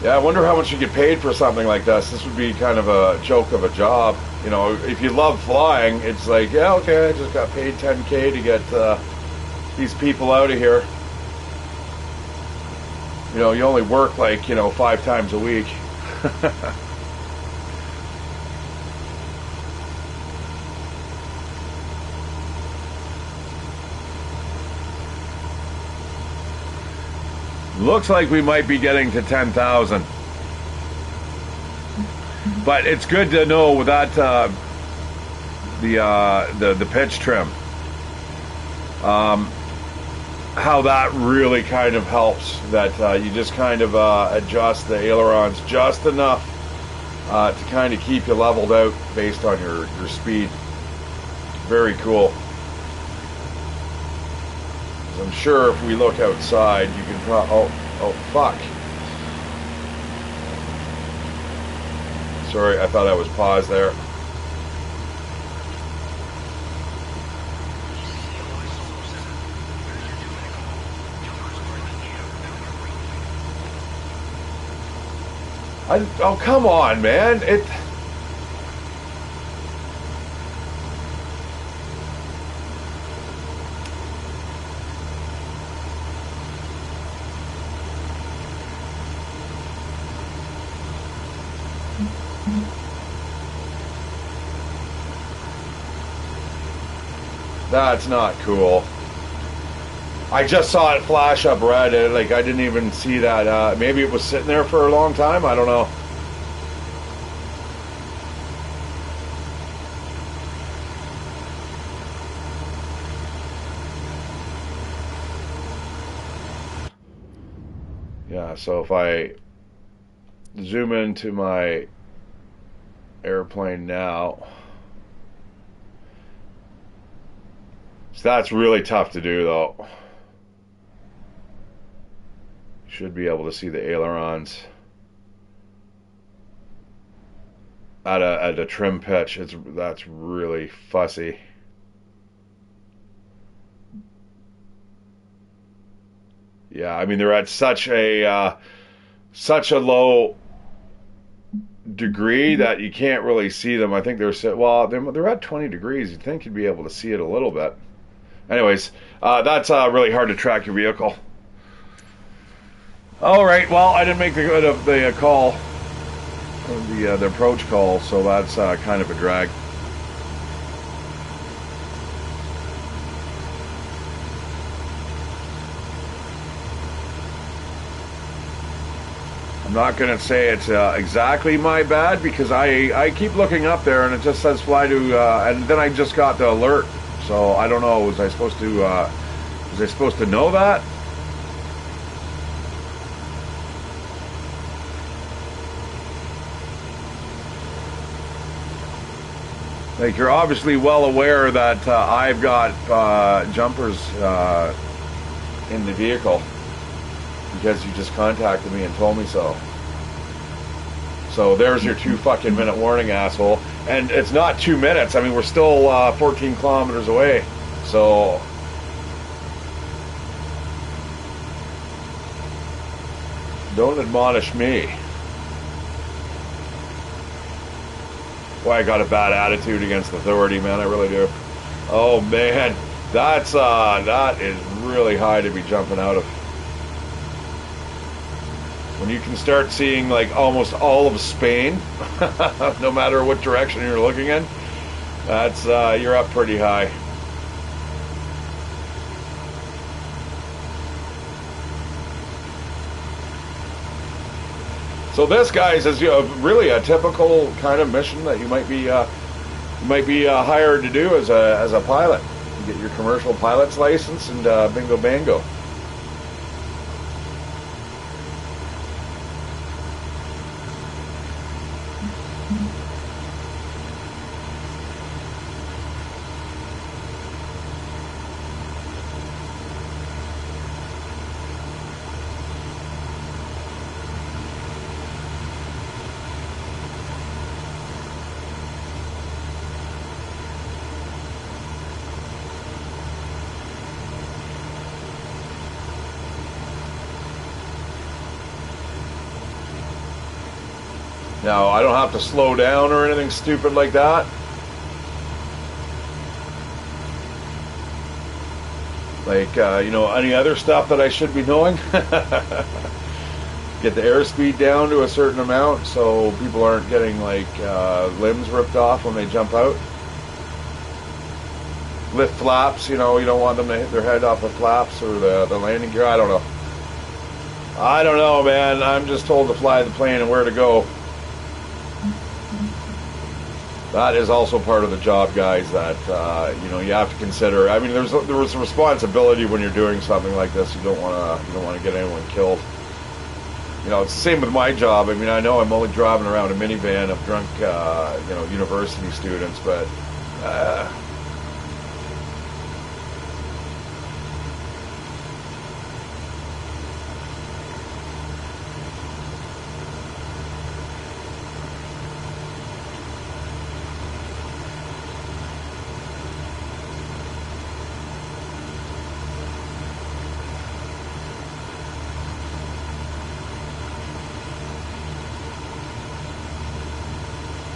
Yeah, I wonder how much you get paid for something like this. This would be kind of a joke of a job. You know, if you love flying, it's like, yeah, okay, I just got paid $10K to get these people out of here. You know, you only work like, 5 times a week. Looks like we might be getting to 10,000. But it's good to know with that the pitch trim, how that really kind of helps. That you just kind of adjust the ailerons just enough to kind of keep you leveled out based on your speed. Very cool. I'm sure if we look outside, you can probably. Oh fuck. Sorry, I thought I was paused there. Oh, come on, man. That's not cool. I just saw it flash up red, and like I didn't even see that. Maybe it was sitting there for a long time. I don't know. Yeah, so if I zoom into my airplane now, so that's really tough to do though. Should be able to see the ailerons at a trim pitch. That's really fussy. Yeah, I mean they're at such a low degree that you can't really see them. I think they're at 20 degrees. You'd think you'd be able to see it a little bit. Anyways, that's really hard to track your vehicle. All right, well, I didn't make the call, the approach call, so that's kind of a drag. I'm not going to say it's exactly my bad because I keep looking up there and it just says fly to, and then I just got the alert, so I don't know. Was I supposed to know that? Like, you're obviously well aware that I've got jumpers in the vehicle because you just contacted me and told me so. So there's your 2 fucking minute warning, asshole. And it's not 2 minutes. I mean, we're still 14 kilometers away. So don't admonish me. Boy, I got a bad attitude against authority, man. I really do. Oh man, that is really high to be jumping out of. When you can start seeing like almost all of Spain, no matter what direction you're looking in, that's you're up pretty high. So this, guys, is really a typical kind of mission that you might be hired to do as a pilot. You get your commercial pilot's license and bingo bango. Now, I don't have to slow down or anything stupid like that. Like, any other stuff that I should be knowing. Get the airspeed down to a certain amount so people aren't getting, like, limbs ripped off when they jump out. Lift flaps, you don't want them to hit their head off the flaps or the landing gear. I don't know. I don't know, man. I'm just told to fly the plane and where to go. that is also part of the job, guys. That you know, you have to consider. I mean, there was a responsibility when you're doing something like this. You don't want to get anyone killed. You know, it's the same with my job. I mean, I know I'm only driving around a minivan of drunk, you know, university students, but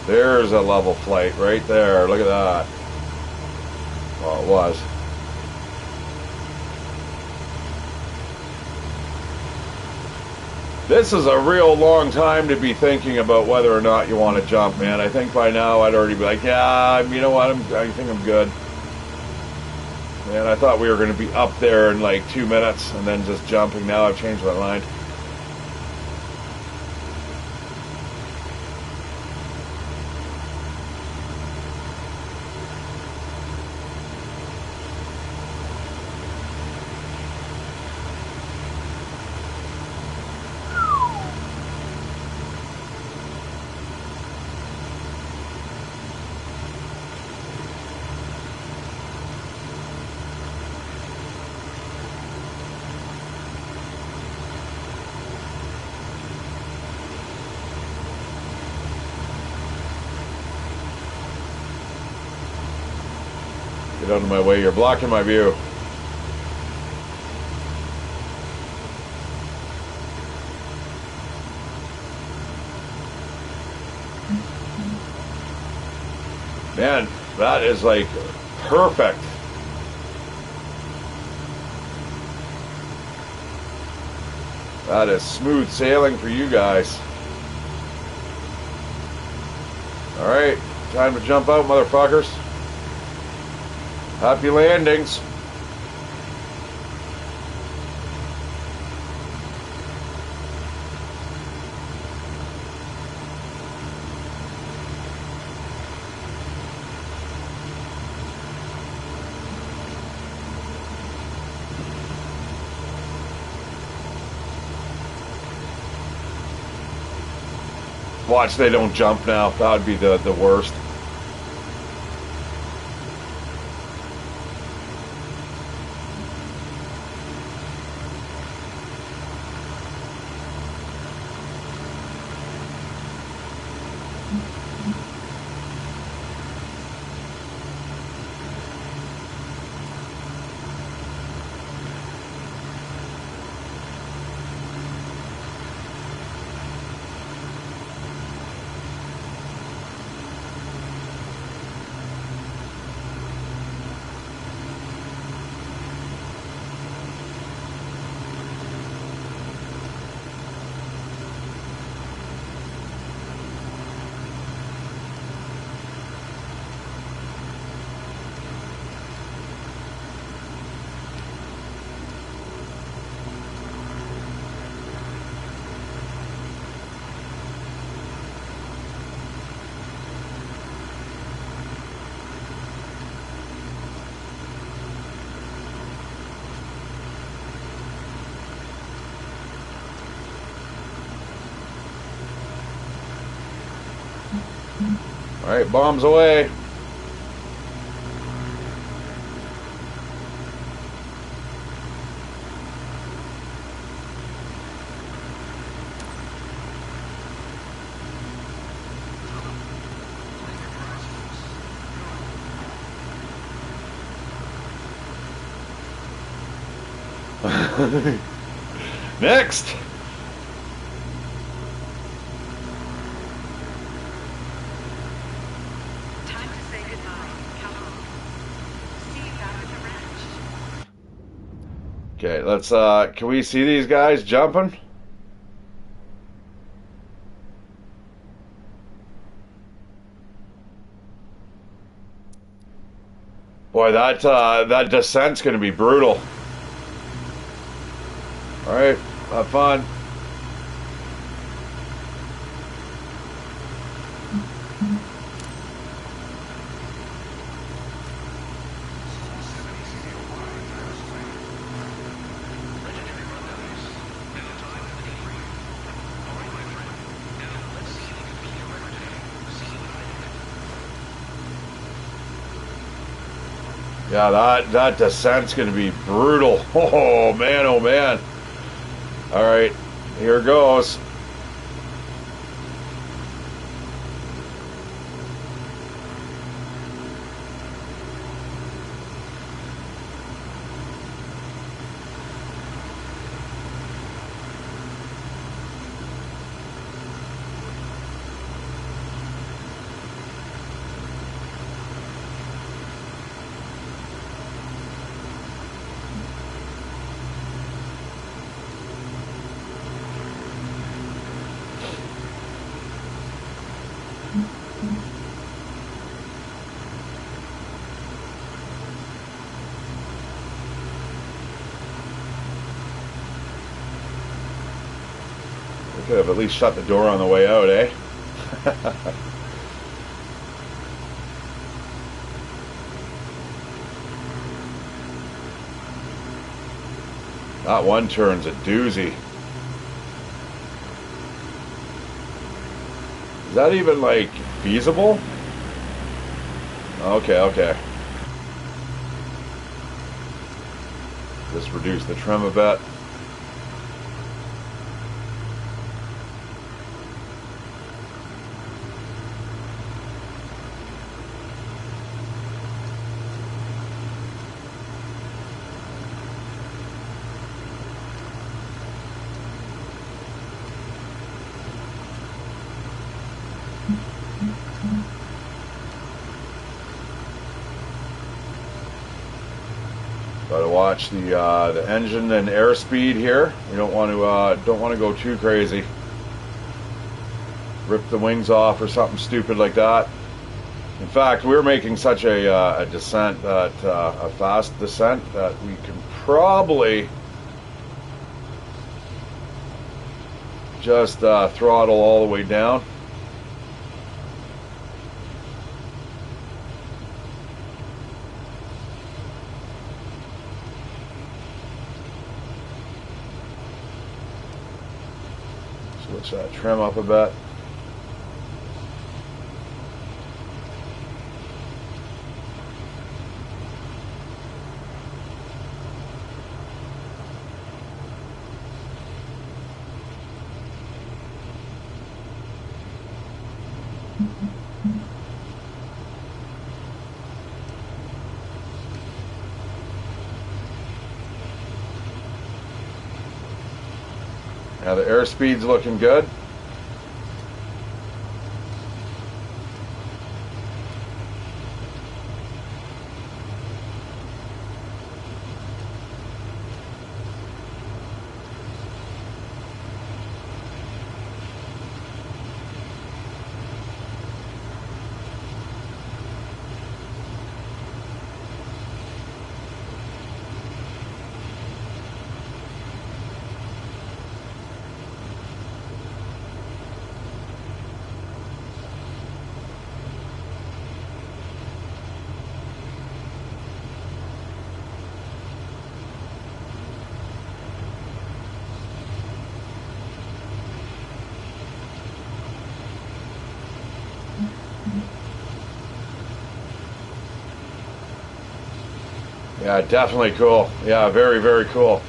there's a level flight right there. Look at that. Well, it was. This is a real long time to be thinking about whether or not you want to jump, man. I think by now I'd already be like, yeah, you know what, I think I'm good. Man, I thought we were going to be up there in like 2 minutes and then just jumping. Now I've changed my mind. Get out of my way, you're blocking my view. Man, that is like perfect. That is smooth sailing for you guys. Alright, time to jump out, motherfuckers. Happy landings. Watch they don't jump now. That would be the worst. Alright, bombs away. Next. Time to say goodbye, Cowboy. See you back at the ranch. Okay, let's can we see these guys jumping? Boy, that descent's gonna be brutal. Alright, have fun. Yeah, that descent's going to be brutal. Oh man, oh man. All right, here goes. We could have at least shut the door on the way out, eh? That one turn's a doozy. Is that even, like, feasible? Okay, okay. Just reduce the trim a bit. Gotta watch the engine and airspeed here. You don't want to go too crazy. Rip the wings off or something stupid like that. In fact, we're making such a descent that a fast descent that we can probably just throttle all the way down. Switch that trim up a bit. Now the airspeed's looking good. Yeah, definitely cool. Yeah, very, very cool.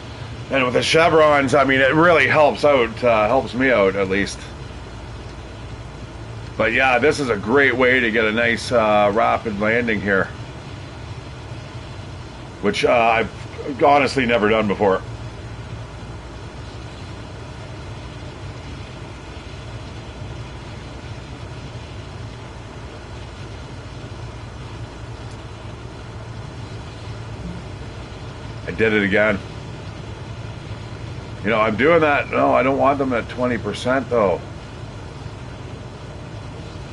And with the chevrons, I mean, it really helps out, helps me out at least. But yeah, this is a great way to get a nice rapid landing here, which I've honestly never done before. I did it again. You know, I'm doing that. No, I don't want them at 20% though.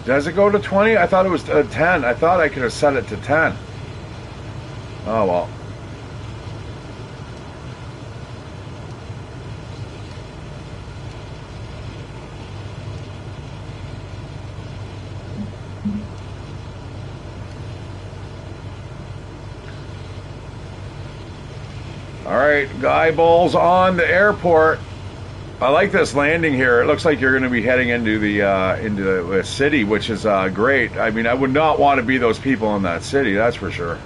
Does it go to 20? I thought it was 10. I thought I could have set it to 10. Oh well. All right, guy balls on the airport. I like this landing here. It looks like you're going to be heading into the city, which is great. I mean, I would not want to be those people in that city, that's for sure.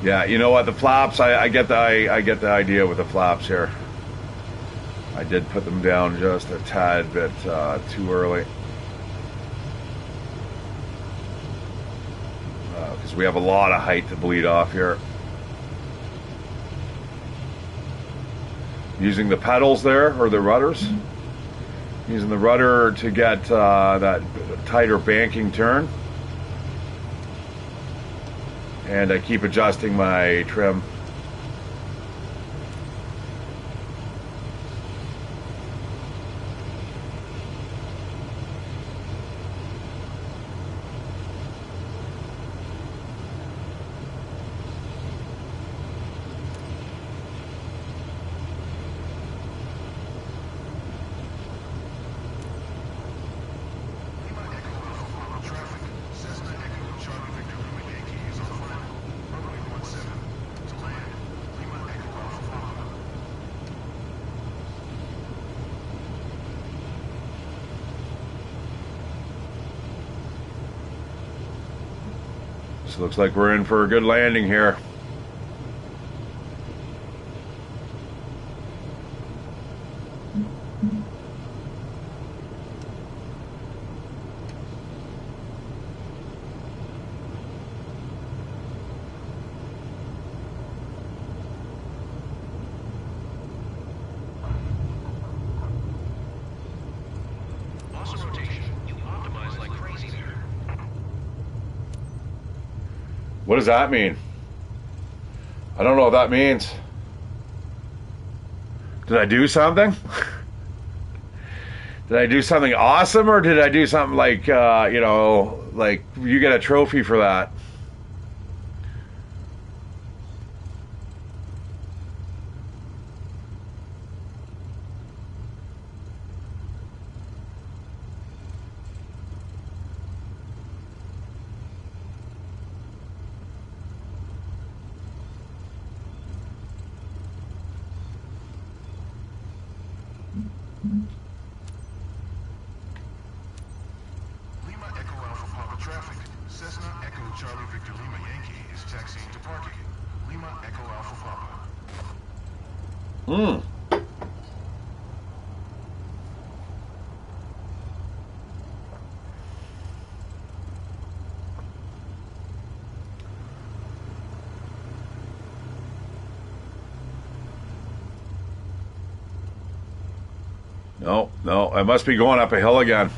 Yeah, you know what? The flaps, I get I get the idea with the flaps here. I did put them down just a tad bit too early. Because we have a lot of height to bleed off here. Using the pedals there, or the rudders. Using the rudder to get that tighter banking turn. And I keep adjusting my trim. So looks like we're in for a good landing here. Awesome rotation. You optimize like crazy there. What does that mean? I don't know what that means. Did I do something? Did I do something awesome, or did I do something like, you know, like you get a trophy for that? Lima Echo Alpha Papa traffic. Cessna Echo Charlie Victor Lima Yankee is taxiing to parking. Lima Echo Alpha Papa. No, I must be going up a hill again.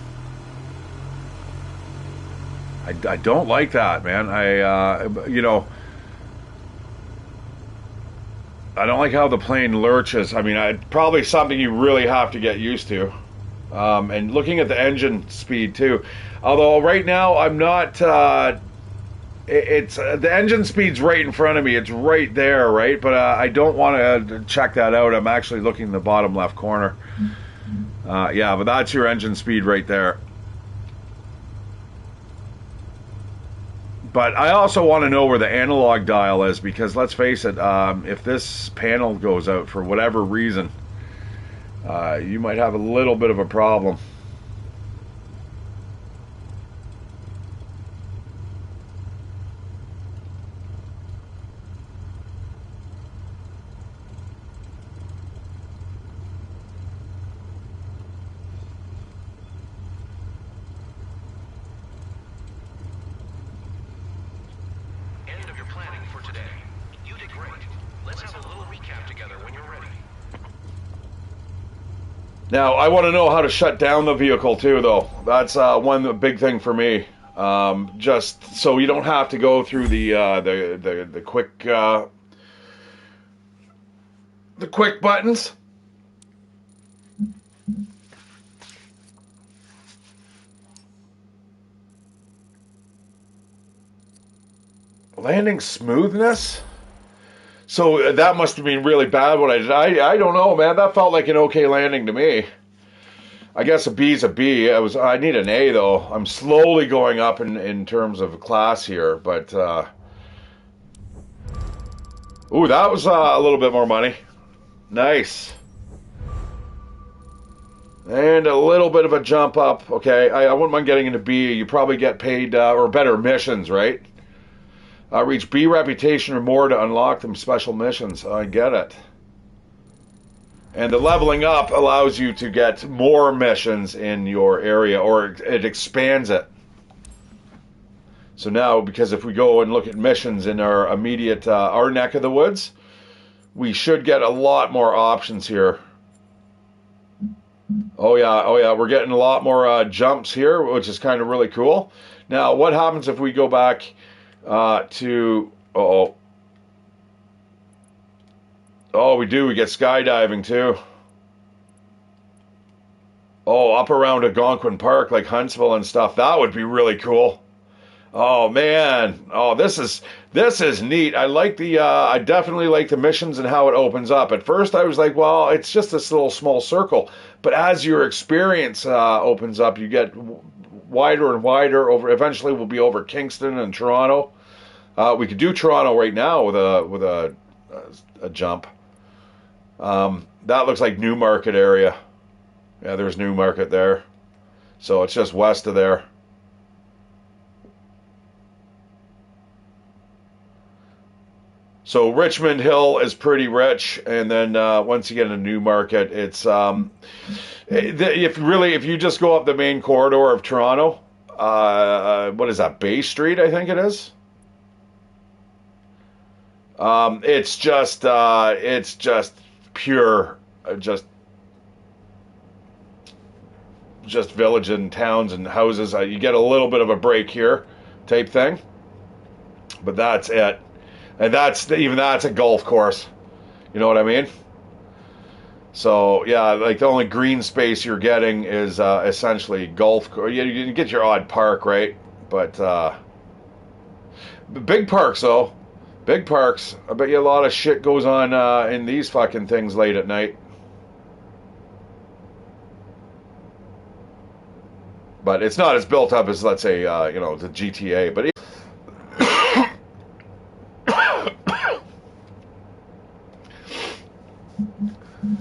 I don't like that, man. You know, I don't like how the plane lurches. I mean, probably something you really have to get used to. And looking at the engine speed too. Although right now I'm not. It's the engine speed's right in front of me. It's right there, right? But I don't want to check that out. I'm actually looking in the bottom left corner. Yeah, but that's your engine speed right there. But I also want to know where the analog dial is, because let's face it, if this panel goes out for whatever reason, you might have a little bit of a problem. End of your planning for today. You did great. Let's have a little recap together when you're ready. Now, I want to know how to shut down the vehicle too, though. That's one big thing for me. Just so you don't have to go through the quick buttons. Landing smoothness. So that must have been really bad what I did. I don't know, man. That felt like an okay landing to me. I guess a B's a B. I need an A though. I'm slowly going up in terms of class here, but ooh, that was a little bit more money. Nice. And a little bit of a jump up. Okay, I wouldn't mind getting into B. You probably get paid or better missions, right? Reach B reputation or more to unlock them special missions. I get it. And the leveling up allows you to get more missions in your area, or it expands it. So now, because if we go and look at missions in our immediate, our neck of the woods, we should get a lot more options here. Oh yeah, we're getting a lot more jumps here, which is kind of really cool. Now, what happens if we go back to... Uh-oh. Oh, we do. We get skydiving, too. Oh, up around Algonquin Park, like Huntsville and stuff. That would be really cool. Oh, man. Oh, this is neat. I like I definitely like the missions and how it opens up. At first, I was like, well, it's just this little small circle. But as your experience opens up, you get wider and wider. Eventually, we'll be over Kingston and Toronto. We could do Toronto right now with a jump. That looks like Newmarket area. Yeah, there's Newmarket there. So it's just west of there. So Richmond Hill is pretty rich, and then once you get into Newmarket, it's if you just go up the main corridor of Toronto, what is that, Bay Street, I think it is. It's just pure, just village and towns and houses. You get a little bit of a break here, type thing, but that's it. And that's a golf course. You know what I mean? So yeah, like the only green space you're getting is essentially golf. You can get your odd park, right? But big parks though. Big parks. I bet you a lot of shit goes on in these fucking things late at night. But it's not as built up as, let's say, the GTA. But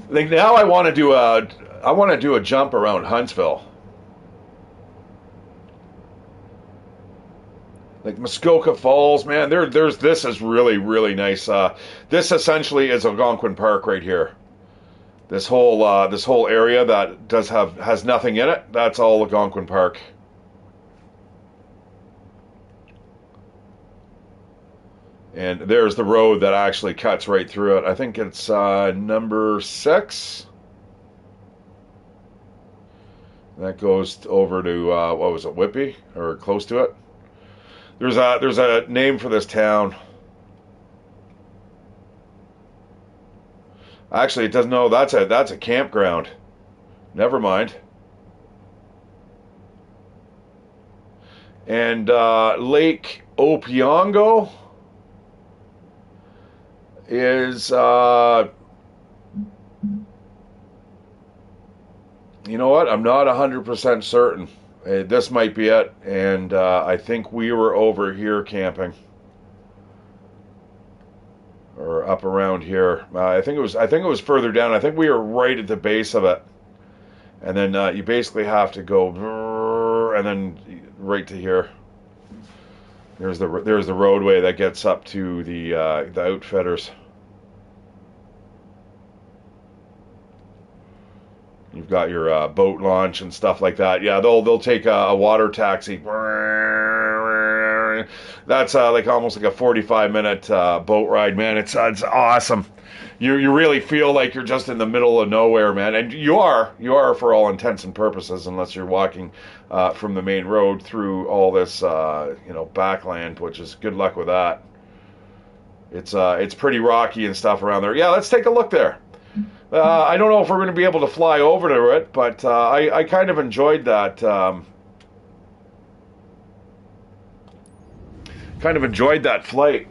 like now, I want to do a jump around Huntsville. Like Muskoka Falls, man. This is really, really nice. This essentially is Algonquin Park right here. This whole area that has nothing in it. That's all Algonquin Park. And there's the road that actually cuts right through it. I think it's number 6. That goes over to what was it, Whitby, or close to it. There's a name for this town. Actually, it doesn't know. That's a campground. Never mind. And Lake Opiongo is you know what? I'm not 100% certain. This might be it, and I think we were over here camping, or up around here. I think it was further down. I think we were right at the base of it, and then you basically have to go, and then right to here. There's the roadway that gets up to the Outfitters. You've got your boat launch and stuff like that. Yeah, they'll take a water taxi. That's like almost like a 45-minute boat ride, man. It's awesome. You really feel like you're just in the middle of nowhere, man. And you are for all intents and purposes, unless you're walking from the main road through all this backland, which is good luck with that. It's pretty rocky and stuff around there. Yeah, let's take a look there. I don't know if we're going to be able to fly over to it, but I kind of enjoyed that. Kind of enjoyed that flight.